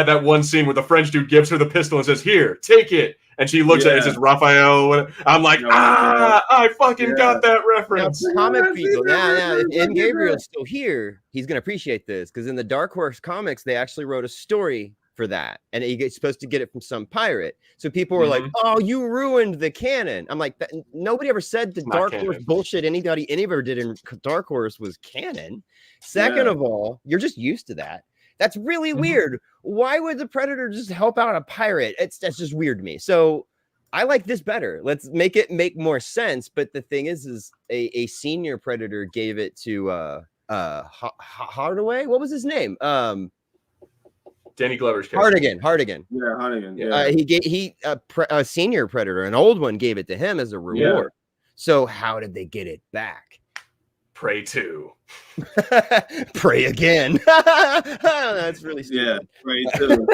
that one scene where the French dude gives her the pistol and says, "Here, take it," and she looks at it. It says Raphael. I'm like, I fucking got that reference. Now, comic people, and Gabriel's still here. He's gonna appreciate this because in the Dark Horse comics, they actually wrote a story for that, and he's supposed to get it from some pirate. So people were like, "Oh, you ruined the canon." I'm like, nobody ever said the Dark Horse bullshit anybody ever did in Dark Horse was canon. Second of all, you're just used to that. That's really weird. Why would the Predator just help out a pirate? That's just weird to me. So I like this better. Let's make it make more sense. But the thing is a senior Predator gave it to Hardaway. What was his name? Danny Glover's character. Hardigan. Yeah, Hardigan. Yeah. He a senior Predator, an old one, gave it to him as a reward. Yeah. So how did they get it back? Prey 2. Prey again. That's really stupid. Yeah, Prey 2.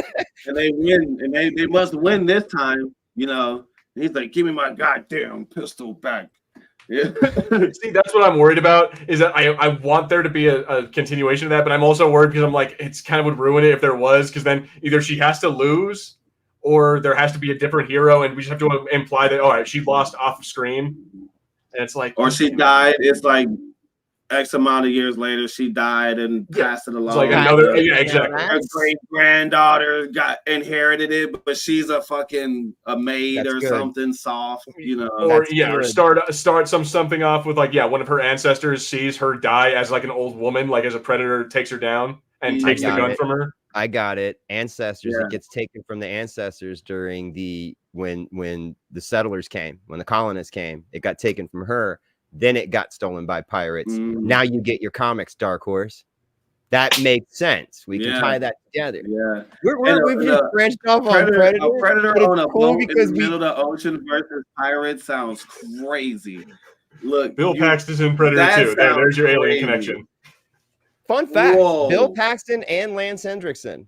And they win, and they must win this time. He's like, give me my goddamn pistol back. Yeah. See, that's what I'm worried about is that I want there to be a continuation of that, but I'm also worried because I'm like, it's kind of would ruin it if there was, because then either she has to lose or there has to be a different hero, and we just have to imply that, all right, she lost off of screen, and it's like, or she died. It's like X amount of years later, she died and passed it along. It's like another, exactly. Her great granddaughter inherited it, but she's a fucking maid or something soft, you know. Or or start something off with like, one of her ancestors sees her die as like an old woman, like as a predator takes her down and takes the gun from her. I got it. Ancestors. It gets taken from the ancestors during when the settlers came, when the colonists came. It got taken from her. Then it got stolen by pirates. Now you get your comics, Dark Horse. That makes sense. We can tie that together. Yeah, we've just branched off on Predator. A predator on a boat in the middle of the ocean versus pirates sounds crazy. Look, Bill Paxton's in Predator too. There's your alien connection. Fun fact: Bill Paxton and Lance Hendrickson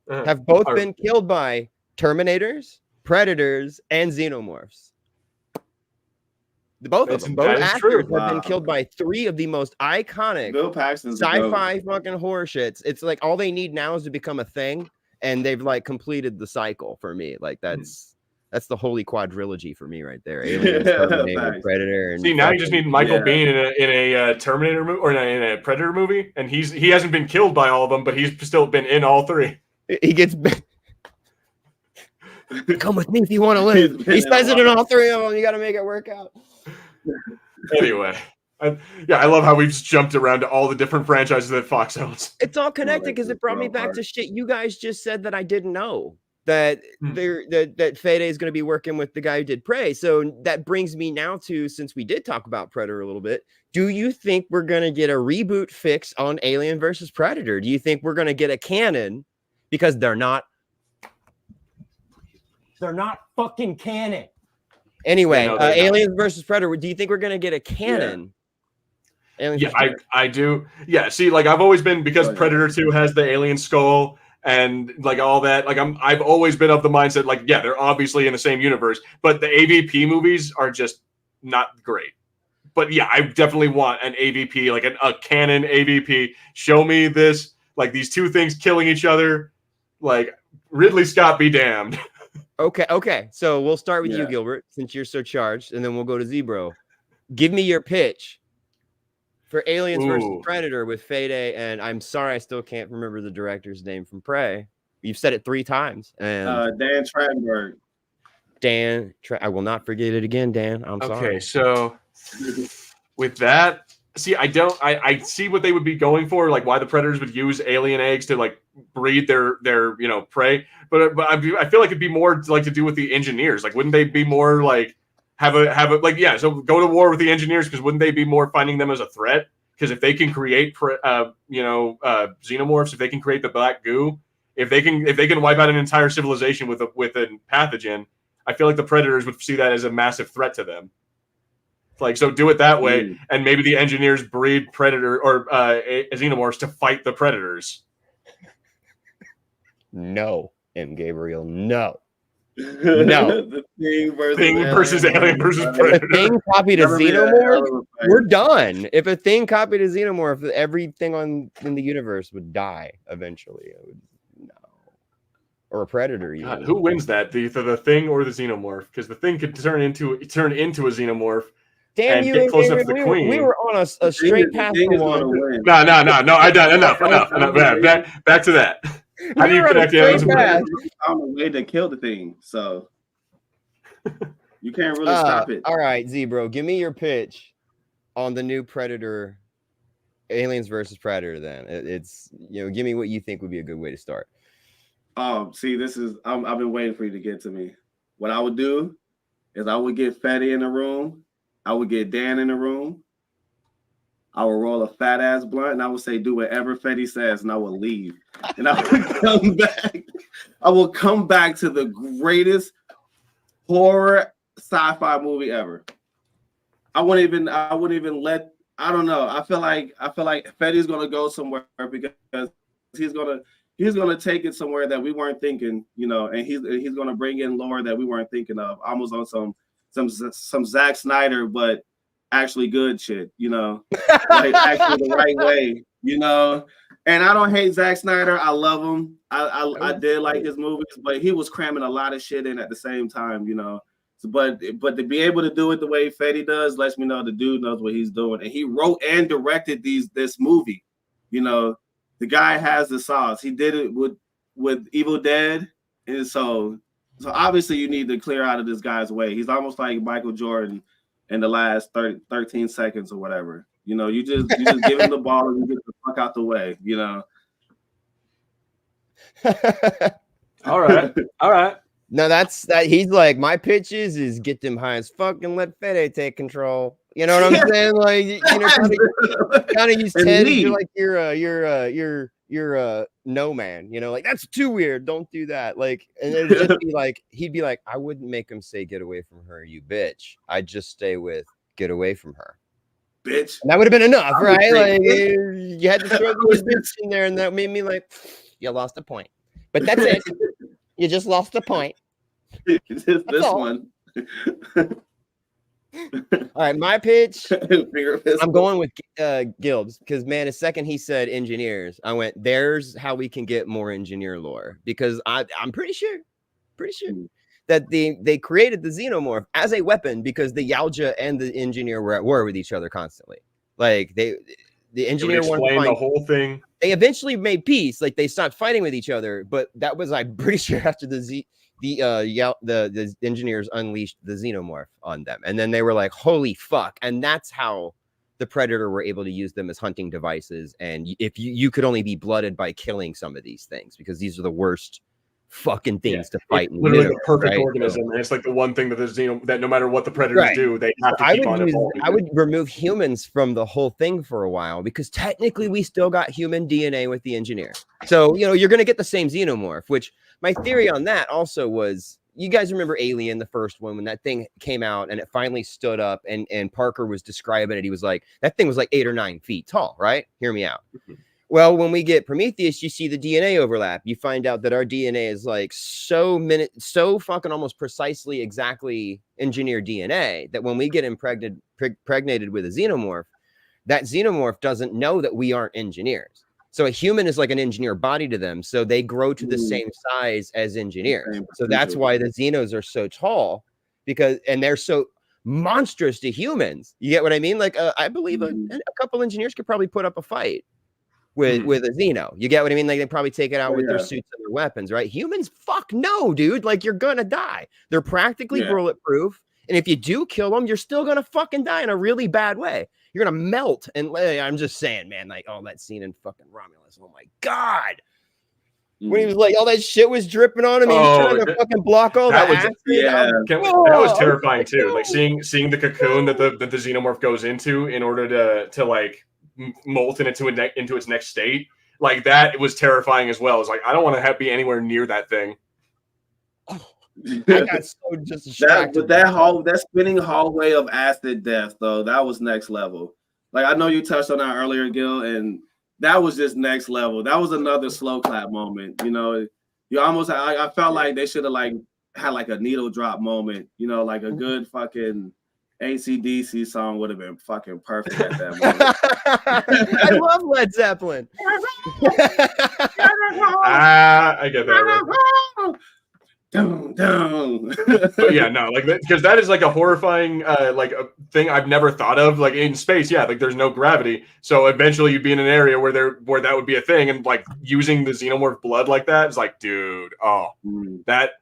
have both been killed by Terminators, Predators, and Xenomorphs. Both of them, both actors have been killed by 3 of the most iconic Bill Paxton's sci-fi fucking horror shits. It's like all they need now is to become a thing, and they've like completed the cycle for me. Like that's the holy quadrilogy for me right there. Aliens, Terminator, Predator, and now you just need Michael Biehn in a Terminator movie or in a Predator movie, and he hasn't been killed by all of them, but he's still been in all 3. He gets. Come with me if you want to live. He says it in all 3 of them. You got to make it work out. Anyway, I love how we've just jumped around to all the different franchises that Fox owns. It's all connected because it brought me back to shit you guys just said that I didn't know. That that Fede is going to be working with the guy who did Prey. So that brings me now to, since we did talk about Predator a little bit, do you think we're going to get a reboot fix on Alien versus Predator? Do you think we're going to get a canon? Because they're not fucking canon. Anyway, Aliens versus Predator. Do you think we're going to get a canon? Yeah, I do. Yeah, see, like I've always been, because Predator 2 has the alien skull and like all that. Like I've always been of the mindset, like, they're obviously in the same universe, but the AVP movies are just not great. But I definitely want an AVP, like a canon AVP. Show me this, like these 2 things killing each other. Like Ridley Scott be damned. Okay. So we'll start with you, Gilbert, since you're so charged, and then we'll go to Zebro. Give me your pitch for Aliens versus Predator with Fede, and I'm sorry I still can't remember the director's name from Prey. You've said it 3 times. And Dan Trachtenberg. I will not forget it again, Dan. I'm sorry. Okay, so with that, see, I see what they would be going for, like why the Predators would use alien eggs to like breed their prey. But I feel like it'd be more like to do with the engineers. Like, wouldn't they be more like have a like so go to war with the engineers, because wouldn't they be more finding them as a threat? Because if they can create xenomorphs, if they can create the black goo, if they can wipe out an entire civilization with a pathogen, I feel like the Predators would see that as a massive threat to them. Like, so do it that way, and maybe the engineers breed Predator or xenomorphs to fight the Predators. No, M. Gabriel, no. The Thing versus Alien versus Predator. If a Thing copied a Xenomorph, we're done. If a Thing copied a Xenomorph, everything in the universe would die eventually. Or a Predator. God, who wins that? The Thing or the Xenomorph? Because the Thing could turn into a Xenomorph. Damn you! Get close enough to the Queen. We were on a straight path for one. No. I done enough. Back to that. How do you connect aliens and Predators? Found a way to kill the Thing, so you can't really stop it. All right, Zebro, give me your pitch on the new Predator, Aliens versus Predator. Then it's give me what you think would be a good way to start. See, this is I've been waiting for you to get to me. What I would do is I would get Fede in the room. I would get Dan in the room. I would roll a fat ass blunt, and I would say, "Do whatever Fede says," and I would leave. And I would come back. I will come back to the greatest horror sci-fi movie ever. I wouldn't even let. I don't know. I feel like Fede's gonna go somewhere because he's gonna take it somewhere that we weren't thinking, and he's gonna bring in lore that we weren't thinking of, almost on some Zack Snyder, but actually good shit, like actually the right way, And I don't hate Zack Snyder. I love him. I did like his movies, but he was cramming a lot of shit in at the same time, you know. So, but to be able to do it the way Fetty does lets me know the dude knows what he's doing. And he wrote and directed this movie. You know, the guy has the sauce. He did it with Evil Dead, and so obviously you need to clear out of this guy's way. He's almost like Michael Jordan in the last 13 seconds or whatever. You know, you just give him the ball and you get the fuck out the way, you know. All right. No, that's that. He's like, my pitches is get them high as fuck and let Fede take control. You know what I'm saying? Like, you know, kind of use Ted. You're like, you're no man. You know, like that's too weird. Don't do that. Like, and it'd just be like, he'd be like, I wouldn't make him say get away from her, you bitch. I'd just stay with get away from her. Bitch. And that would have been enough, right? Like you had to throw the bitch in there, and that made me like, you lost a point. But that's it. You just lost a point. This one. All right, my pitch. I'm going with Gilbs because man, the second he said engineers, I went, there's how we can get more engineer lore because I'm pretty sure that they created the xenomorph as a weapon because the Yautja and the engineer were at war with each other constantly. Like the engineer wanted to find the whole thing. They eventually made peace, like they stopped fighting with each other, but that was, I'm pretty sure, after the engineers unleashed the xenomorph on them, and then they were like, holy fuck. And that's how the Predator were able to use them as hunting devices. And if you could only be blooded by killing some of these things because these are the worst fucking things to fight. It's literally the perfect organism, and it's like the one thing that that no matter what the Predators do, they have to keep on evolving. I would remove humans from the whole thing for a while because technically we still got human DNA with the engineer. So, you know, you're going to get the same xenomorph, which my theory on that also was, you guys remember Alien, the first one, when that thing came out and it finally stood up and Parker was describing it. He was like, that thing was like 8 or 9 feet tall, right? Hear me out. Well, when we get Prometheus, you see the DNA overlap. You find out that our DNA is like so fucking almost precisely exactly engineered DNA that when we get impregnated with a xenomorph, that xenomorph doesn't know that we aren't engineers. So a human is like an engineer body to them. So they grow to the same size as engineers. So that's why the xenos are so tall and they're so monstrous to humans. You get what I mean? Like I believe a couple engineers could probably put up a fight with a Xeno. You get what I mean? Like they probably take it out with their suits and their weapons, right? Humans, fuck no, dude. Like you're gonna die. They're practically bulletproof. And if you do kill them, you're still gonna fucking die in a really bad way. You're gonna melt. And I'm just saying, man, like, oh, that scene in fucking Romulus. Oh my God. When he was like, all that shit was dripping on him, he was trying to fucking block all that. That was terrifying too. Like seeing the cocoon that the xenomorph goes into in order to like molt into its next state, like that, it was terrifying as well. It's like I don't want to be anywhere near that thing. I got so just distracted. that spinning hallway of acid death, though, that was next level. Like I know you touched on that earlier, Gil, and that was just next level. That was another slow clap moment. You know, you almost I felt like they should have like had like a needle drop moment. You know, like a good fucking AC/DC song would have been fucking perfect at that moment. I love Led Zeppelin. I get that. Right. But yeah, no, like because that is like a horrifying like a thing I've never thought of. Like in space, yeah, like there's no gravity, so eventually you'd be in an area where that would be a thing, and like using the xenomorph blood like that is like, dude, that.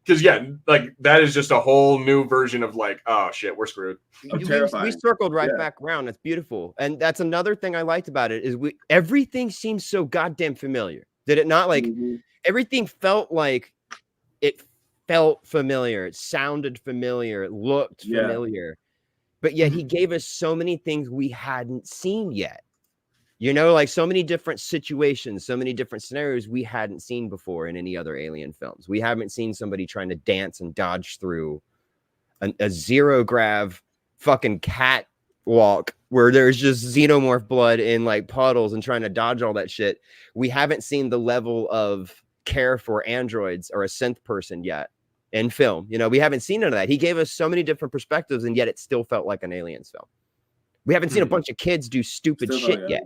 Because like that is just a whole new version of like, oh shit, we're screwed. We circled right back around. It's beautiful, and that's another thing I liked about it is everything seems so goddamn familiar. Did it not? Like everything felt like it felt familiar. It sounded familiar. It looked familiar, but yet he gave us so many things we hadn't seen yet. You know, like so many different situations, so many different scenarios we hadn't seen before in any other Alien films. We haven't seen somebody trying to dance and dodge through a zero grav fucking catwalk where there's just xenomorph blood in like puddles and trying to dodge all that shit. We haven't seen the level of care for androids or a synth person yet in film. You know, we haven't seen none of that. He gave us so many different perspectives, and yet it still felt like an Aliens film. We haven't seen a bunch of kids do stupid shit yet.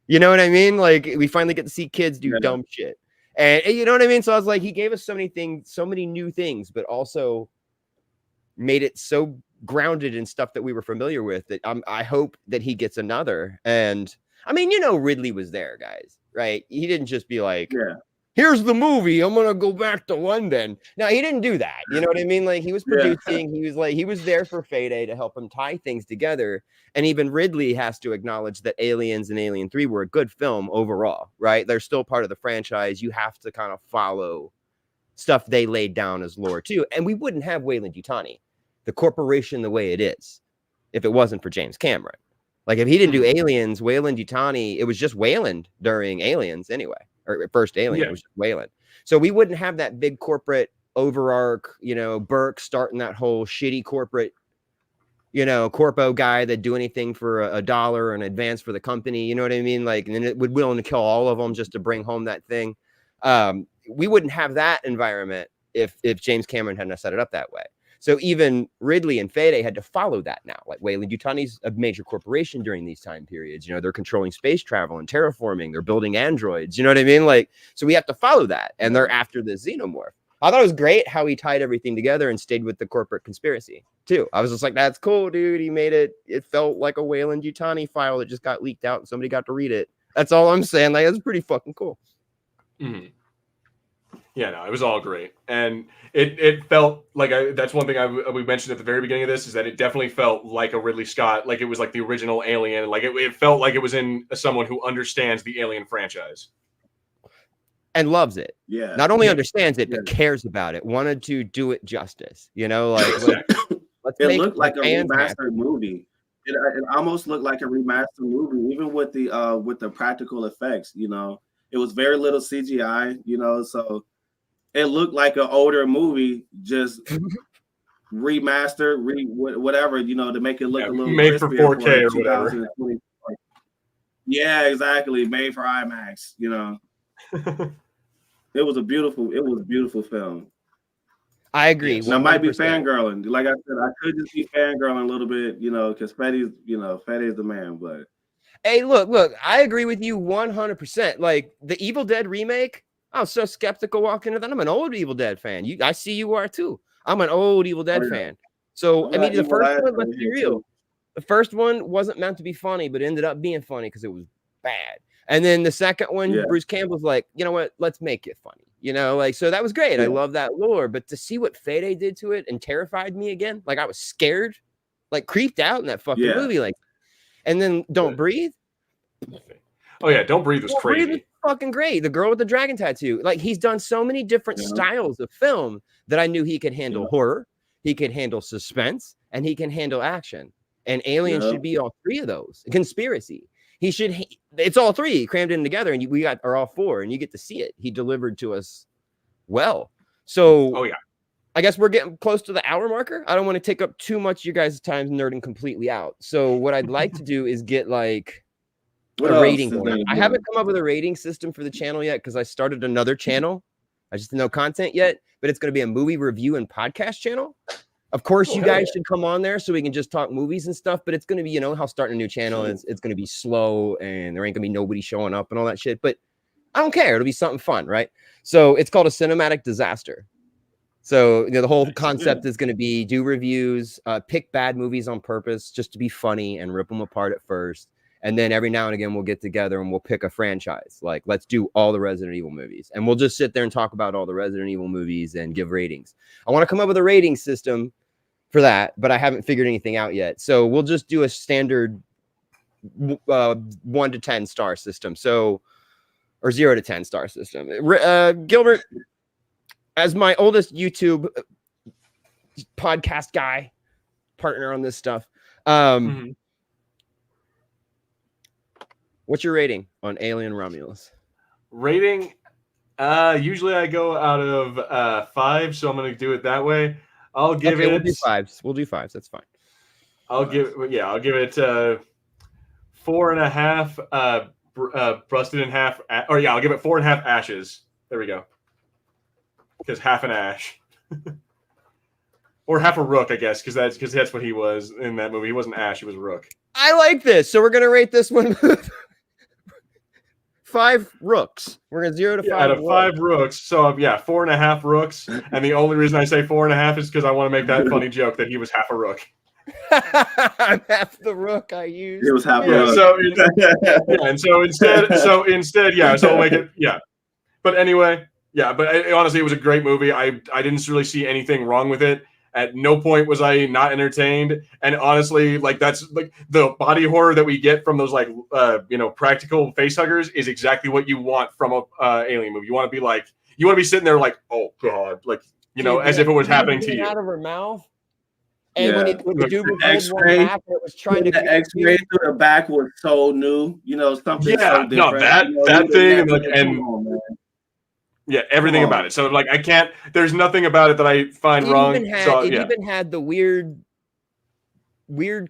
You know what I mean? Like we finally get to see kids do Yeah. dumb shit. And you know what I mean? So I was like, he gave us so many things, so many new things, but also made it so grounded in stuff that we were familiar with that I hope that he gets another. And I mean, you know, Ridley was there, guys, right? He didn't just be like, Yeah. here's the movie, I'm gonna go back to London. No, he didn't do that. You know what I mean? Like he was Yeah. producing, he was there for Fede to help him tie things together. And even Ridley has to acknowledge that Aliens and Alien 3 were a good film overall, right? They're still part of the franchise. You have to kind of follow stuff they laid down as lore too. And we wouldn't have Weyland-Yutani, the corporation, the way it is, if it wasn't for James Cameron. Like if he didn't do Aliens, Weyland-Yutani, it was just Weyland during Aliens anyway, or first Alien, it was just Weyland. So we wouldn't have that big corporate overarch, you know, Burke starting that whole shitty corporate, you know, corpo guy that do anything for a dollar or an advance for the company. You know what I mean? Like, and then it would willing to kill all of them just to bring home that thing. We wouldn't have that environment if James Cameron hadn't set it up that way. So even Ridley and Fede had to follow that now. Like Weyland-Yutani's a major corporation during these time periods. You know, they're controlling space travel and terraforming. They're building androids. You know what I mean? Like, so we have to follow that. And they're after the xenomorph. I thought it was great how he tied everything together and stayed with the corporate conspiracy too. I was just like, that's cool, dude. He made it. It felt like a Weyland-Yutani file that just got leaked out and somebody got to read it. That's all I'm saying. Like, that's pretty fucking cool. Mm-hmm. Yeah, no, it was all great. And it felt like that's one thing we mentioned at the very beginning of this is that it definitely felt like a Ridley Scott, like it was like the original Alien. Like it felt like it was in someone who understands the Alien franchise. And loves it. Yeah. Not only understands it, but cares about it. Wanted to do it justice. You know, like let's it make looked like a remastered happy. movie. It almost looked like a remastered movie, even with the practical effects. You know, it was very little CGI. You know, so it looked like an older movie, just remastered, whatever. You know, to make it look a little made for 4K or whatever. Yeah, exactly. Made for IMAX. You know. It was a beautiful film. I agree. Yes. I might be fangirling. Like I said, I could just be fangirling a little bit, you know, because Fetty's the man. But hey, look, I agree with you 100%. Like the Evil Dead remake, I was so skeptical walking into that. I'm an old Evil Dead fan. I see you are too. I'm an old Evil Dead fan. So I mean, the first one, let's be real. The first one wasn't meant to be funny, but ended up being funny because it was bad. And then the second one, Bruce Campbell's like, you know what? Let's make it funny. You know, like, so that was great. I love that lore. But to see what Fede did to it and terrified me again, like I was scared, like creeped out in that fucking movie. Like, and then Don't Breathe. Oh, yeah. Don't Breathe was crazy. Breathe was fucking great. The girl with the dragon tattoo. Like, he's done so many different styles of film that I knew he could handle horror, he could handle suspense, and he can handle action. And Alien should be all three of those. Conspiracy. He should. It's all three crammed in together, and we got all four, and you get to see it. He delivered to us well. So, I guess we're getting close to the hour marker. I don't want to take up too much of you guys' time nerding completely out. So, what I'd like to do is get like a rating going. I haven't come up with a rating system for the channel yet because I started another channel. I just no content yet, but it's going to be a movie review and podcast channel. Of course, you guys should come on there so we can just talk movies and stuff, but it's going to be, you know, how starting a new channel is. It's going to be slow and there ain't going to be nobody showing up and all that shit, but I don't care. It'll be something fun, right? So it's called a cinematic disaster. So, you know, the whole concept is going to be do reviews, pick bad movies on purpose just to be funny and rip them apart at first. And then every now and again, we'll get together and we'll pick a franchise. Like, let's do all the Resident Evil movies. And we'll just sit there and talk about all the Resident Evil movies and give ratings. I want to come up with a rating system for that, but I haven't figured anything out yet. So we'll just do a standard 1 to 10 star system. So, or 0 to 10 star system. Gilbert, as my oldest YouTube podcast guy, partner on this stuff, what's your rating on Alien Romulus? Rating? Usually I go out of 5, so I'm going to do it that way. I'll give it. We'll do 5s. We'll do 5s. That's fine. I'll give it 4.5. Busted in half. I'll give it 4.5 ashes. There we go. Because half an ash, or half a rook, I guess, because that's what he was in that movie. He wasn't Ash. He was Rook. I like this. So we're gonna rate this one. 5 rooks. We're gonna 0 to 5. Out of 5 rooks. So yeah, 4.5 rooks. And the only reason I say 4.5 is because I want to make that funny joke that he was half a rook. I'm half the rook I used. It was half a Yeah, rook. so instead, yeah. So we'll make it, yeah. But anyway, yeah. But honestly, it was a great movie. I didn't really see anything wrong with it. At no point was I not entertained. And honestly, like that's like the body horror that we get from those like practical face huggers is exactly what you want from a alien movie. You want to be sitting there like, oh god, like as if it was happening to you. Out of her mouth. And when the dude was X-ray, back, it was trying to the X-ray through the back was so new, something so different. No, that thing and everything about it. So like there's nothing about it that I find wrong. It even had the weird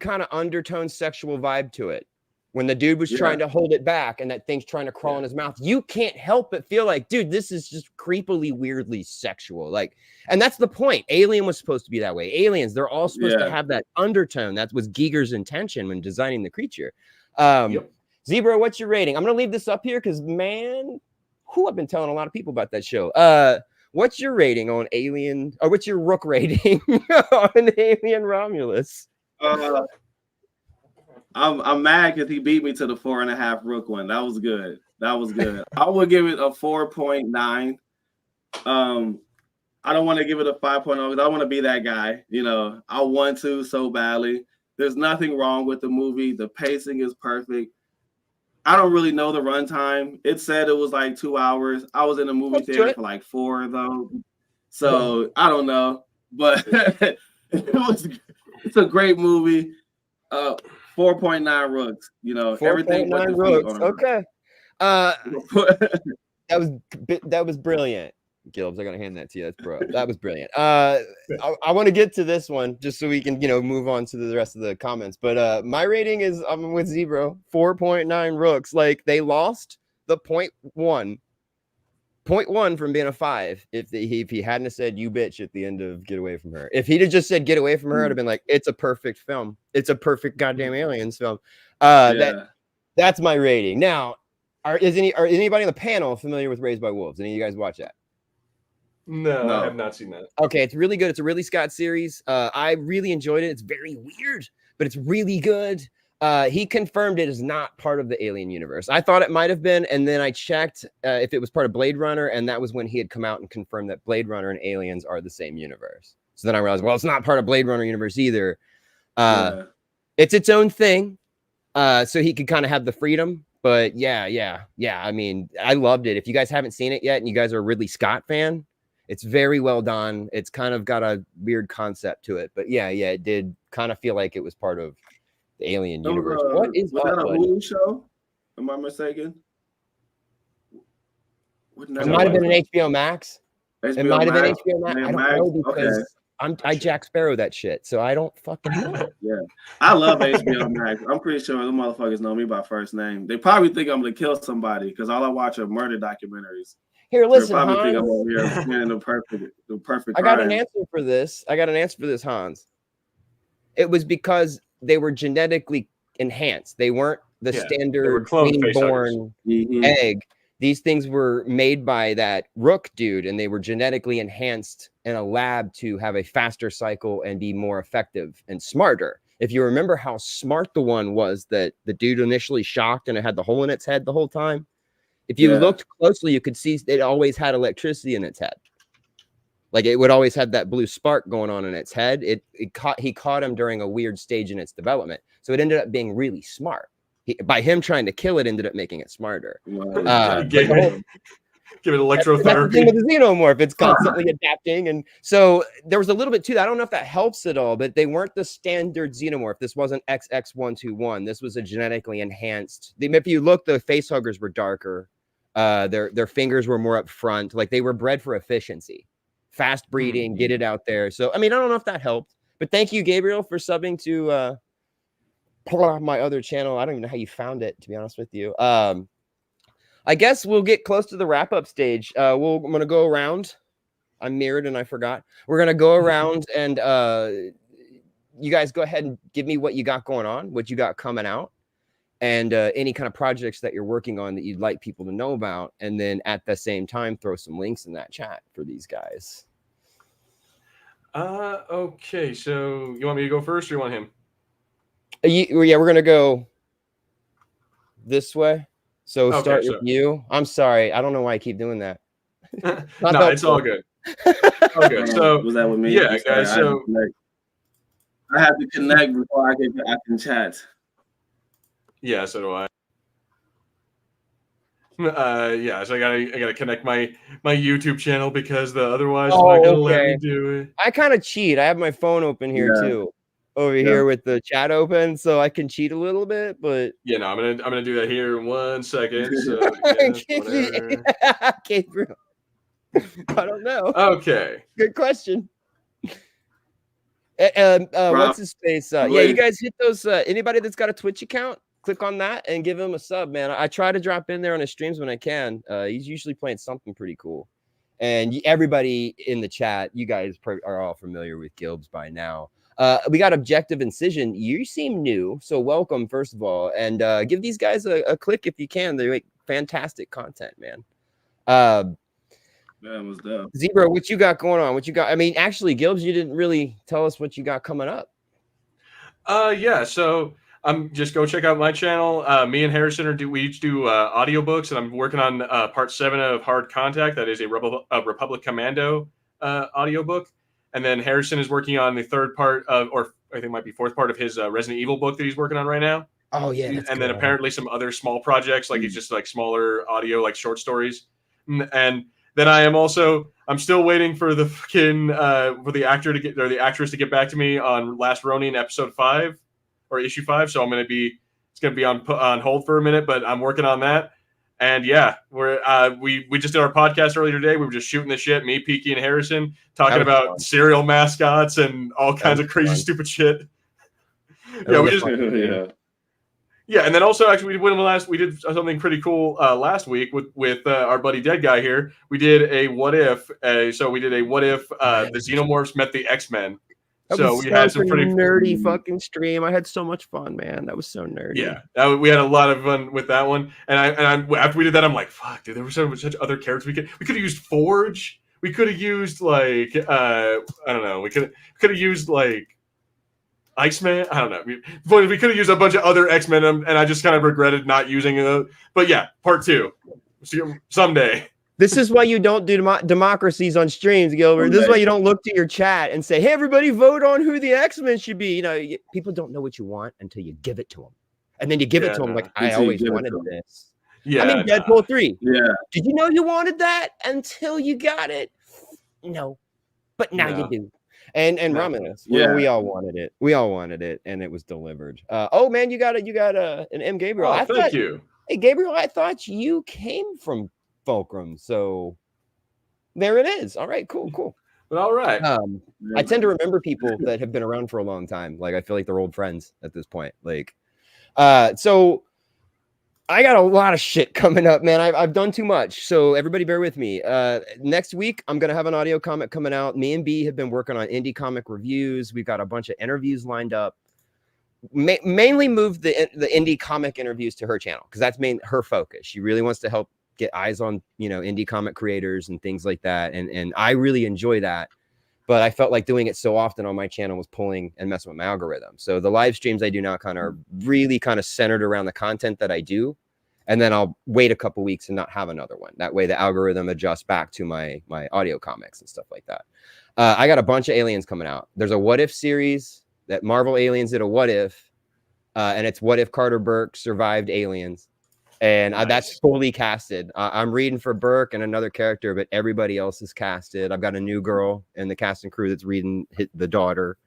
kind of undertone sexual vibe to it. When the dude was trying to hold it back and that thing's trying to crawl in his mouth, you can't help but feel like, dude, this is just creepily, weirdly sexual. Like, and that's the point. Alien was supposed to be that way. Aliens, they're all supposed to have that undertone. That was Giger's intention when designing the creature. Zebra, what's your rating? I'm going to leave this up here because, man, I've been telling a lot of people about that show. What's your rating on Alien, or what's your rook rating on Alien Romulus? I'm mad because he beat me to the 4.5 rook one. That was good. I would give it a 4.9. I don't want to give it a 5.0 because I want to be that guy. I want to so badly. There's nothing wrong with the movie. The pacing is perfect. I don't really know the runtime. It said it was like 2 hours. I was in the movie theater for like 4 though. So I don't know. But it's a great movie. 4.9 rooks. 4.9 rooks. Okay. That was brilliant. Gilbs, I gotta hand that to you. That was brilliant. I want to get to this one just so we can, move on to the rest of the comments. But my rating is, I'm with Zebro, 4.9 rooks. Like, they lost the 0.1 from being a 5 if he hadn't said "you bitch" at the end of Get Away from Her. If he'd have just said "Get Away from Her," I'd have been like, it's a perfect film. It's a perfect goddamn Aliens film. That's my rating. Now, are anybody on the panel familiar with Raised by Wolves? Any of you guys watch that? No, I have not seen that. Okay, it's really good. It's a Ridley Scott series. I really enjoyed it. It's very weird, but it's really good. He confirmed it is not part of the Alien universe. I thought it might have been, and then I checked if it was part of Blade Runner, and that was when he had come out and confirmed that Blade Runner and Aliens are the same universe. So then I realized, well, it's not part of Blade Runner universe either. It's its own thing, so he could kind of have the freedom. But yeah. I mean, I loved it. If you guys haven't seen it yet, and you guys are a Ridley Scott fan, it's very well done. It's kind of got a weird concept to it, but yeah, it did kind of feel like it was part of the Alien universe. What is that, a Hulu show? Am I mistaken? It might have been an HBO Max. It might have been HBO Max. I don't know because I Jack Sparrow that shit, so I don't fucking know. Yeah, I love HBO Max. I'm pretty sure the motherfuckers know me by first name. They probably think I'm gonna kill somebody because all I watch are murder documentaries. Here, listen, Hans. Think I'm over here the perfect. I got an answer for this. Hans. It was because they were genetically enhanced. They weren't the standard clean-born egg. These things were made by that Rook dude, and they were genetically enhanced in a lab to have a faster cycle and be more effective and smarter. If you remember how smart the one was that the dude initially shocked and it had the hole in its head the whole time, if you looked closely, you could see it always had electricity in its head. Like, it would always have that blue spark going on in its head. He caught him during a weird stage in its development. So it ended up being really smart. By him trying to kill it, ended up making it smarter. Give it electrotherapy. That's the thing with the xenomorph. It's constantly adapting. And so there was a little bit to that. I don't know if that helps at all, but they weren't the standard xenomorph. This wasn't XX121. This was a genetically enhanced. If you look, the face huggers were darker. Their fingers were more up front. Like, they were bred for efficiency. Fast breeding, get it out there. So, I mean, I don't know if that helped, but thank you, Gabriel, for subbing to my other channel. I don't even know how you found it, to be honest with you. I guess we'll get close to the wrap-up stage. I'm going to go around. I'm mirrored and I forgot. We're going to go around and you guys go ahead and give me what you got going on, what you got coming out. and any kind of projects that you're working on that you'd like people to know about. And then at the same time, throw some links in that chat for these guys. Okay. So you want me to go first or you want him? Yeah, we're going to go this way. So Okay, start with you. I'm sorry. I don't know why I keep doing that. No, it's all good. Okay, so was that with me? Yeah, guys. So I have to connect before I can chat. Yeah, so do I. Yeah, so I gotta connect my YouTube channel because otherwise it's not gonna let me do it. I kind of cheat. I have my phone open here too, over here with the chat open, so I can cheat a little bit. But yeah, no, I'm gonna do that here in 1 second. So Gabriel, I don't know. Okay, good question. What's his face? Yeah, you guys hit those. Anybody that's got a Twitch account, click on that and give him a sub, man. I try to drop in there on his streams when I can. He's usually playing something pretty cool. And everybody in the chat, you guys are all familiar with Gilbs by now. We got Objective Incision. You seem new, so welcome, first of all. And give these guys a click if you can. They make fantastic content, man. Was dope. Zebra, what you got going on? What you got? I mean, actually, Gilbs, you didn't really tell us what you got coming up. Yeah, so just go check out my channel. Me and Harrison we each do audiobooks, and I'm working on part 7 of Hard Contact. That is a Republic Commando audiobook. And then Harrison is working on the 3rd part of, or I think it might be 4th part of his Resident Evil book that he's working on right now. Oh yeah, and then apparently some other small projects, like it's just like smaller audio, like short stories. And then I'm still waiting for the fucking for the actor to get, or the actress to get back to me on Last Ronin episode 5 or issue 5. So it's gonna be on hold for a minute, but I'm working on that. And yeah, we just did our podcast earlier today. We were just shooting the shit, me, Peaky, and Harrison, talking about cereal mascots and all kinds of crazy, stupid shit. Yeah, and then also actually we did something pretty cool last week with our buddy Dead Guy here. We did a what if. So we did a what if the Xenomorphs met the X-Men. So we had some pretty nerdy fucking stream. I had so much fun, man. That was so nerdy. Yeah, we had a lot of fun with that one. And I after we did that, I'm like, fuck, dude, there were such other characters we could have used. Forge. We could have used like I don't know. We could have used like Iceman. I don't know. We could have used a bunch of other X-Men, and I just kind of regretted not using it. But yeah, part 2 someday. This is why you don't do democracies on streams, Gilbert. This is why you don't look to your chat and say, hey, everybody vote on who the X-Men should be. You know, people don't know what you want until you give it to them. And then you give it to them like, I always wanted this. Yeah, I mean, Deadpool 3. Yeah. Did you know you wanted that until you got it? No. But now you do. And Romulus. Yeah. We all wanted it. We all wanted it, and it was delivered. Oh, man, you got an M. Gabriel. Thank you. Hey, Gabriel, I thought you came from Fulcrum, so there it is. All right, cool. But all right. I tend to remember people that have been around for a long time. Like I feel like they're old friends at this point. Like, so I got a lot of shit coming up, man. I've done too much, so everybody bear with me. Next week I'm gonna have an audio comic coming out. Me and B have been working on indie comic reviews. We've got a bunch of interviews lined up. Mainly moved the indie comic interviews to her channel because that's her focus. She really wants to help get eyes on, indie comic creators and things like that. And I really enjoy that, but I felt like doing it so often on my channel was pulling and messing with my algorithm. So the live streams I do now are really centered around the content that I do. And then I'll wait a couple weeks and not have another one. That way the algorithm adjusts back to my audio comics and stuff like that. I got a bunch of aliens coming out. There's a what if series that Marvel Aliens did a what if, and it's what if Carter Burke survived aliens. And Nice. That's fully casted. I'm reading for Burke and another character, but everybody else is casted. I've got a new girl in the cast and crew that's reading the daughter.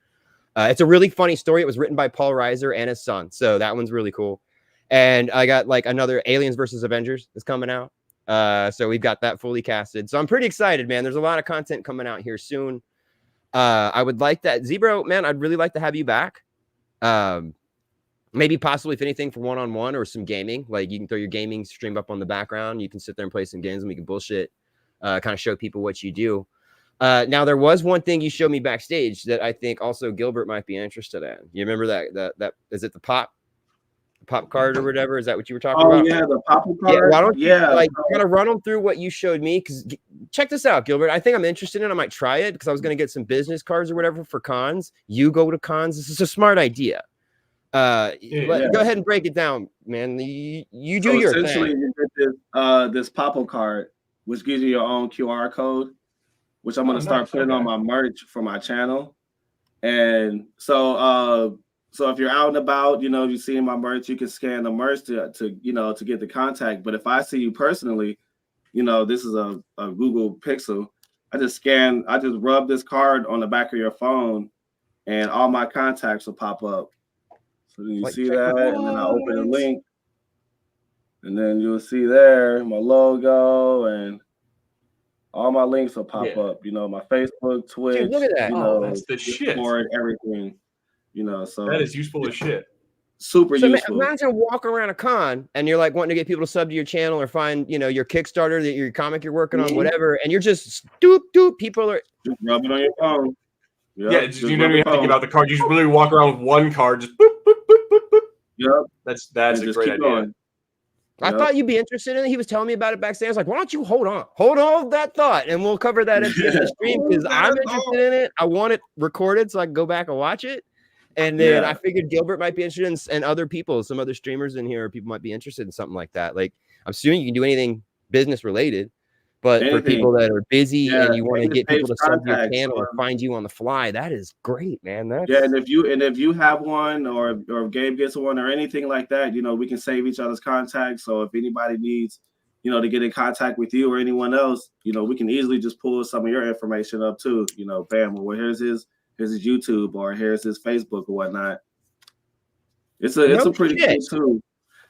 It's a really funny story. It was written by Paul Reiser and his son. So that one's really cool. And I got like another Aliens versus Avengers is coming out. So we've got that fully casted. So I'm pretty excited, man. There's a lot of content coming out here soon. I would like that. Zebro, man, I'd really like to have you back. Maybe possibly, if anything, for one-on-one or some gaming. Like you can throw your gaming stream up on the background. You can sit there and play some games and we can bullshit, kind of show people what you do. Now, there was one thing you showed me backstage that I think also Gilbert might be interested in. You remember that is it the pop card or whatever. Is that what you were talking Oh about? yeah, the pop Yeah, card. why don't you Yeah, like kind of run them through what you showed me? Because check this out, Gilbert. I think I'm interested in it. I might try it because I was going to get some business cards or whatever for cons. You go to cons. This is a smart idea. Go ahead and break it down, man. You do your essentially thing. you get this pop card, which gives you your own QR code, which I'm gonna start putting on my merch for my channel. And so if you're out and about, you know, if you see my merch, you can scan the merch to get the contact. But if I see you personally, you know, this is a Google Pixel. I just rub this card on the back of your phone, and all my contacts will pop up. So then you see that, and then I open the link, and then you'll see there my logo and all my links will pop up. You know, my Facebook, Twitch. Dude, look at that. You know, that's the shit. Everything. You know, so that is useful as shit. Super useful. Imagine walking around a con and you're like wanting to get people to sub to your channel or find, you know, your Kickstarter, your comic you're working on, whatever, and you're just doop. People are just rubbing on your phone. Yep, you don't even think about the card. You just really walk around with one card, just boop, boop, boop, boop, boop. Yep. That's a great idea. Going. I thought you'd be interested in it. He was telling me about it backstage. I was like, why don't you hold on that thought, and we'll cover that in the stream because I'm interested in it. I want it recorded so I can go back and watch it. And then I figured Gilbert might be interested and other people, some other streamers in here, people might be interested in something like that. Like, I'm assuming you can do anything business related, but for people that are busy and you want to get people to sub to your channel or find you on the fly, that is great, man. That's... Yeah, and if you have one or if Gabe gets one or anything like that, you know, we can save each other's contacts. So if anybody needs, you know, to get in contact with you or anyone else, you know, we can easily just pull some of your information up too. You know, bam, well, here's his YouTube or here's his Facebook or whatnot. It's a pretty cool tool,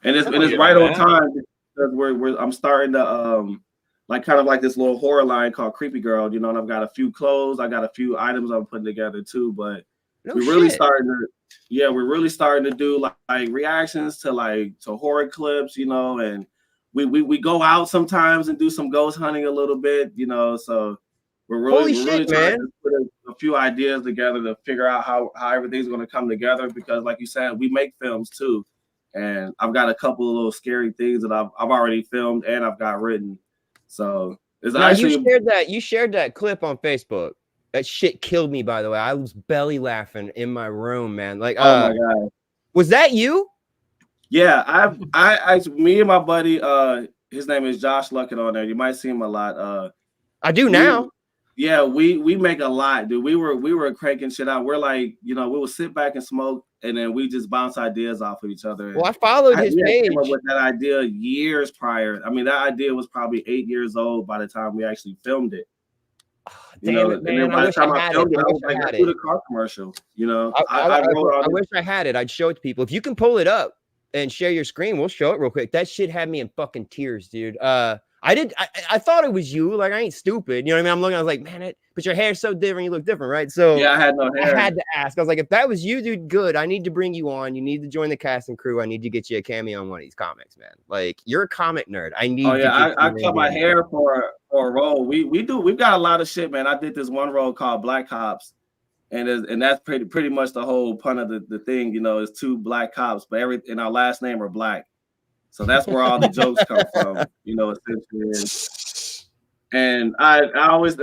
and it's right on time because I'm starting to like kind of like this little horror line called Creepy Girl, you know, and I've got a few clothes, I got a few items I'm putting together too, but we're really starting to do like reactions to horror clips, you know, and we go out sometimes and do some ghost hunting a little bit, you know, so we're really trying to put a few ideas together to figure out how everything's going to come together because, like you said, we make films too, and I've got a couple of little scary things that I've already filmed and I've got written. So it's actually you shared that clip on Facebook. That shit killed me, by the way. I was belly laughing in my room, man. Like, oh my god, was that you? Yeah, me and my buddy, his name is Josh Luckett on there. You might see him a lot. I do now. Yeah, we make a lot, dude. We were cranking shit out. We're like, you know, we would sit back and smoke, and then we just bounce ideas off of each other. Well, I followed his page. Came up with that idea years prior. I mean, that idea was probably 8 years old by the time we actually filmed it. Oh, damn it, man! And then by the time I filmed it, I was like, let's do the car commercial. You know, I wish I had it. I'd show it to people. If you can pull it up and share your screen, we'll show it real quick. That shit had me in fucking tears, dude. I thought it was you. Like, I ain't stupid. You know what I mean? I'm looking, I was like, man, but your hair's so different. You look different, right? So yeah, I had no hair. I had to ask. I was like, if that was you, dude, good. I need to bring you on. You need to join the cast and crew. I need to get you a cameo on one of these comics, man. Like, you're a comic nerd. I need. Oh yeah, I cut my hair for a role. We've got a lot of shit, man. I did this one role called Black Cops, and that's pretty much the whole pun of the thing. You know, is 2 black cops, but and our last name are Black. So that's where all the jokes come from, you know, essentially. And I always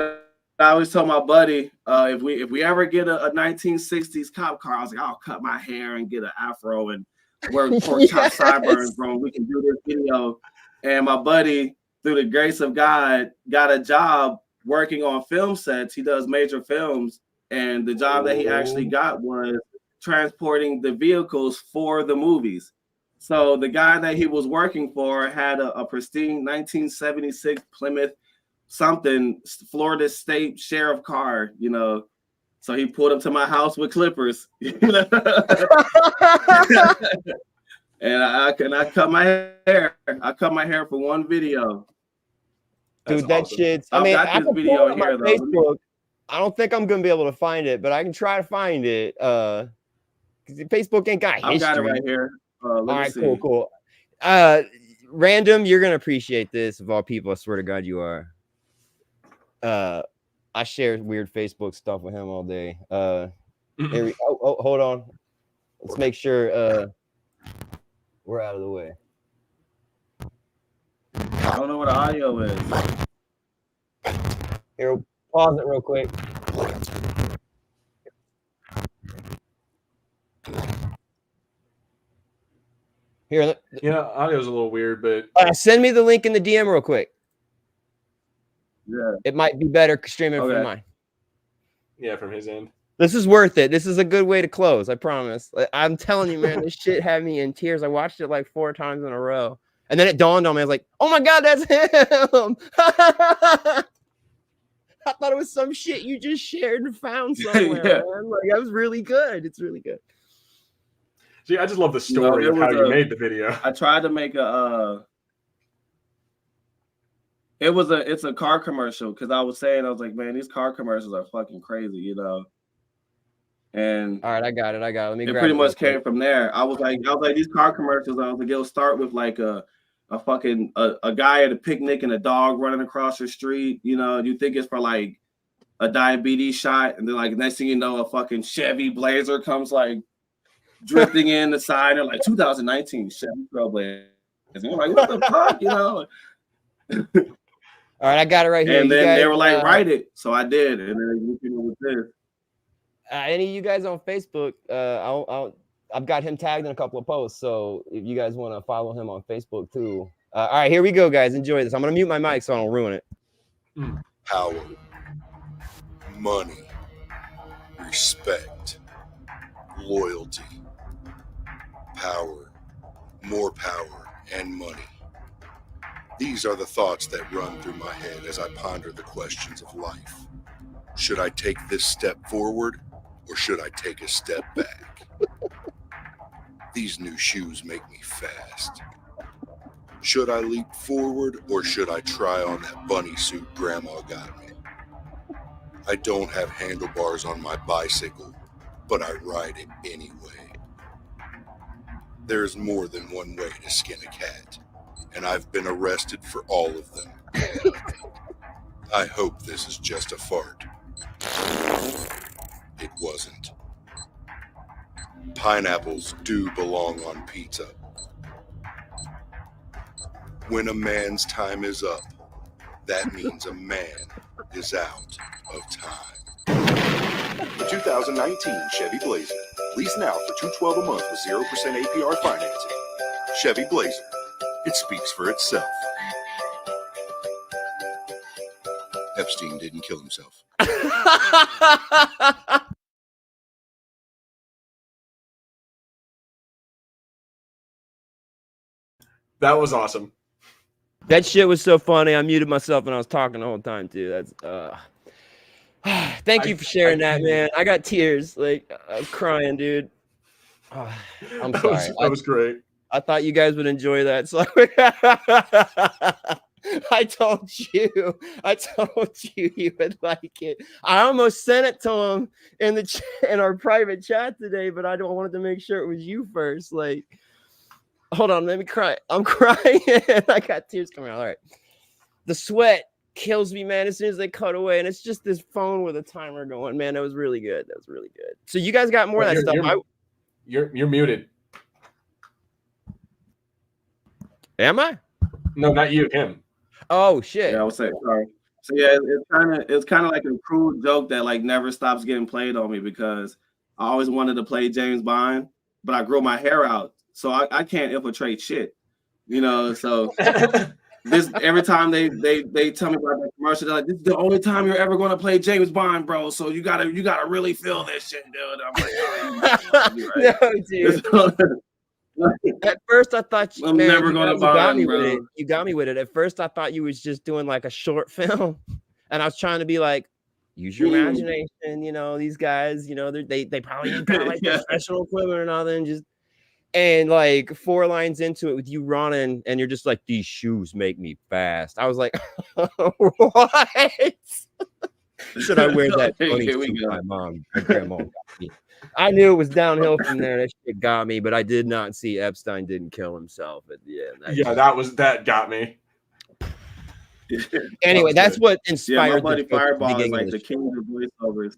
tell my buddy, if we ever get a 1960s cop car, I was like, I'll cut my hair and get an afro and wear pork chop sideburns, bro. We can do this video. And my buddy, through the grace of God, got a job working on film sets. He does major films, and the job that he actually got was transporting the vehicles for the movies. So the guy that he was working for had a pristine 1976 Plymouth something Florida State Sheriff car, you know. So he pulled up to my house with clippers, you know? and I cut my hair. I cut my hair for one video. Dude, that shit's. I mean, I can video on here, Facebook. I don't think I'm gonna be able to find it, but I can try to find it. Because Facebook ain't got history. I've got it right here. All right, cool. Random, you're gonna appreciate this. Of all people, I swear to God, you are. I share weird Facebook stuff with him all day. Hold on. Let's make sure. We're out of the way. I don't know what the audio is. Here, pause it real quick. Here, Yeah, audio's a little weird, but send me the link in the DM real quick. Yeah. It might be better streaming Okay. from mine. yeah, from his end. This is worth it. This is a good way to close. I promise. I'm telling you, man, this shit had me in tears. I watched it like 4 times in a row. And then it dawned on me. I was like, oh my God, that's him. I thought it was some shit you just shared and found somewhere, Yeah. man. Like, that was really good. It's really good. See, I just love the story of how you made the video. I tried to make it's a car commercial because I was like, man, these car commercials are fucking crazy, you know. And all right, I got it. Let me. It pretty much came from there. I was like, these car commercials. I was like, it'll start with like a guy at a picnic and a dog running across the street. You know, you think it's for like a diabetes shot, and then like next thing you know, a fucking Chevy Blazer comes like drifting in the side. They're like 2019 Chevy Trailblazer. And you're like, what the fuck, you know? All right, I got it right here. And then they were like, write it. So I did. And then you know with this. Any of you guys on Facebook, I've got him tagged in a couple of posts. So if you guys want to follow him on Facebook too. All right, here we go, guys. Enjoy this. I'm going to mute my mic so I don't ruin it. Power, money, respect, loyalty, power, more power, and money. These are the thoughts that run through my head as I ponder the questions of life. Should I take this step forward, or should I take a step back? These new shoes make me fast. Should I leap forward, or should I try on that bunny suit Grandma got me? I don't have handlebars on my bicycle, but I ride it anyway. There's more than one way to skin a cat, and I've been arrested for all of them. I hope this is just a fart. It wasn't. Pineapples do belong on pizza. When a man's time is up, that means a man is out of time. The 2019 Chevy Blazer. Lease now for $212 a month with 0% APR financing. Chevy Blazer. It speaks for itself. Epstein didn't kill himself. That was awesome. That shit was so funny. I muted myself and I was talking the whole time too. That's thank you for sharing that, man. I got tears. Like I was crying, dude. I'm sorry. That was great. I thought you guys would enjoy that. So I told you you would like it. I almost sent it to him in our private chat today, but I wanted to make sure it was you first. Like, hold on, let me cry. I'm crying. I got tears coming out. All right. The sweat kills me, man, as soon as they cut away. And it's just this phone with a timer going, man. That was really good. So you guys got more of that stuff. You're muted. Am I? No, not you, him. Oh shit. Yeah, I was saying sorry. So yeah, it's kind of like a cruel joke that like never stops getting played on me because I always wanted to play James Bond, but I grow my hair out, so I can't infiltrate shit, you know. So this every time they tell me about that commercial, they're like, "This is the only time you're ever going to play James Bond, bro. So you gotta really feel this shit, dude." I'm like, no, dude. At first, I thought I'm never gonna buy it, bro. You got me with it. At first, I thought you was just doing like a short film, and I was trying to be like, use your imagination. You know, these guys, you know, they probably ain't got like professional equipment or nothing. And like 4 lines into it with you running, and you're just like, these shoes make me fast. I was like, what? Should I wear that funny suit my grandma got me? I knew it was downhill from there. That shit got me, but I did not see Epstein didn't kill himself at the end. That got me. Anyway, that's what inspired. Yeah, my buddy Fireball is like the king of voiceovers.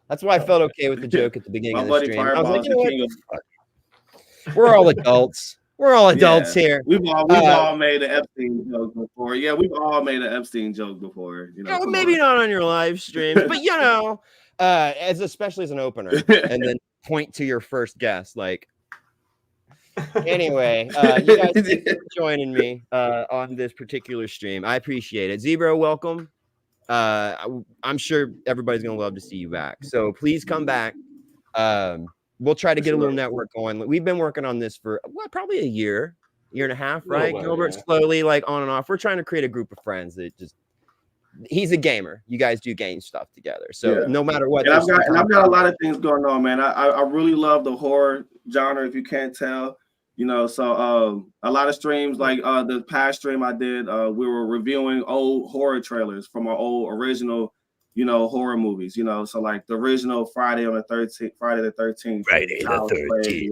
That's why I felt okay with the joke at the beginning of the stream. I was like, you know what? We're all adults. We're all adults here. We've all made an Epstein joke before. Yeah, we've all made an Epstein joke before. You know, maybe not on your live streams, but you know, especially as an opener, and then point to your first guest. Like, anyway, you guys, thanks for joining me on this particular stream. I appreciate it. Zebra, welcome. I'm sure everybody's gonna love to see you back. So please come back. We'll try to get a little network going. We've been working on this for probably a year and a half, right? Gilbert, slowly, like on and off. We're trying to create a group of friends that just. He's a gamer. You guys do game stuff together. So no matter what, and I've got a lot of things going on, man. I really love the horror genre, if you can't tell. You know, so a lot of streams, like the past stream I did, we were reviewing old horror trailers from our old original, you know, horror movies. You know, so like the original Friday the 13th,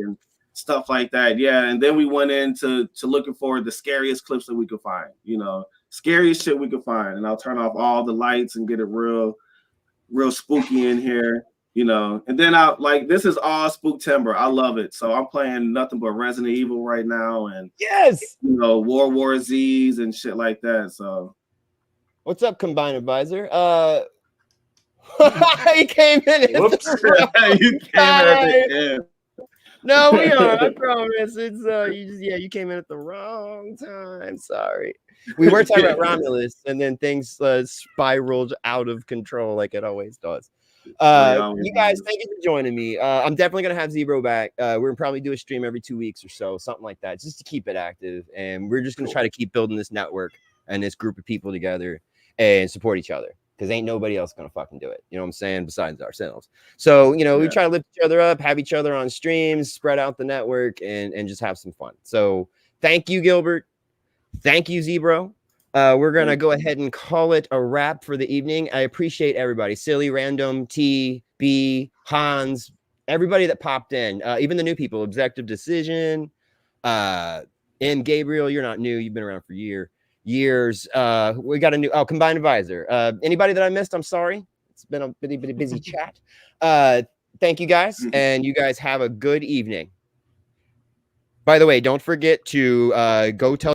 and stuff like that. Yeah, and then we went into looking for the scariest clips that we could find. You know, scariest shit we could find, and I'll turn off all the lights and get it real spooky in here. You know, and then this is all Spooktember. I love it. So I'm playing nothing but Resident Evil right now, and you know, World War Z's and shit like that. So what's up, Combined Advisor? He came in. You came at the end. No, we are. I promise. It's you came in at the wrong time. Sorry. We were talking about Romulus, and then things spiraled out of control like it always does. You guys, thank you for joining me. I'm definitely gonna have Zebro back. We're gonna probably do a stream every 2 weeks or so, something like that, just to keep it active. And we're just gonna try to keep building this network and this group of people together and support each other, because ain't nobody else gonna fucking do it. You know what I'm saying? Besides ourselves. So, you know, we try to lift each other up, have each other on streams, spread out the network, and just have some fun. So thank you, Gilbert. Thank you, Zebro. We're going to go ahead and call it a wrap for the evening. I appreciate everybody. Silly, Random, T, B, Hans, everybody that popped in, even the new people, Executive Decision, M. Gabriel, you're not new. You've been around for years. We got a new, Combined Advisor. Anybody that I missed, I'm sorry. It's been a busy chat. Thank you guys, and you guys have a good evening. By the way, don't forget to go tell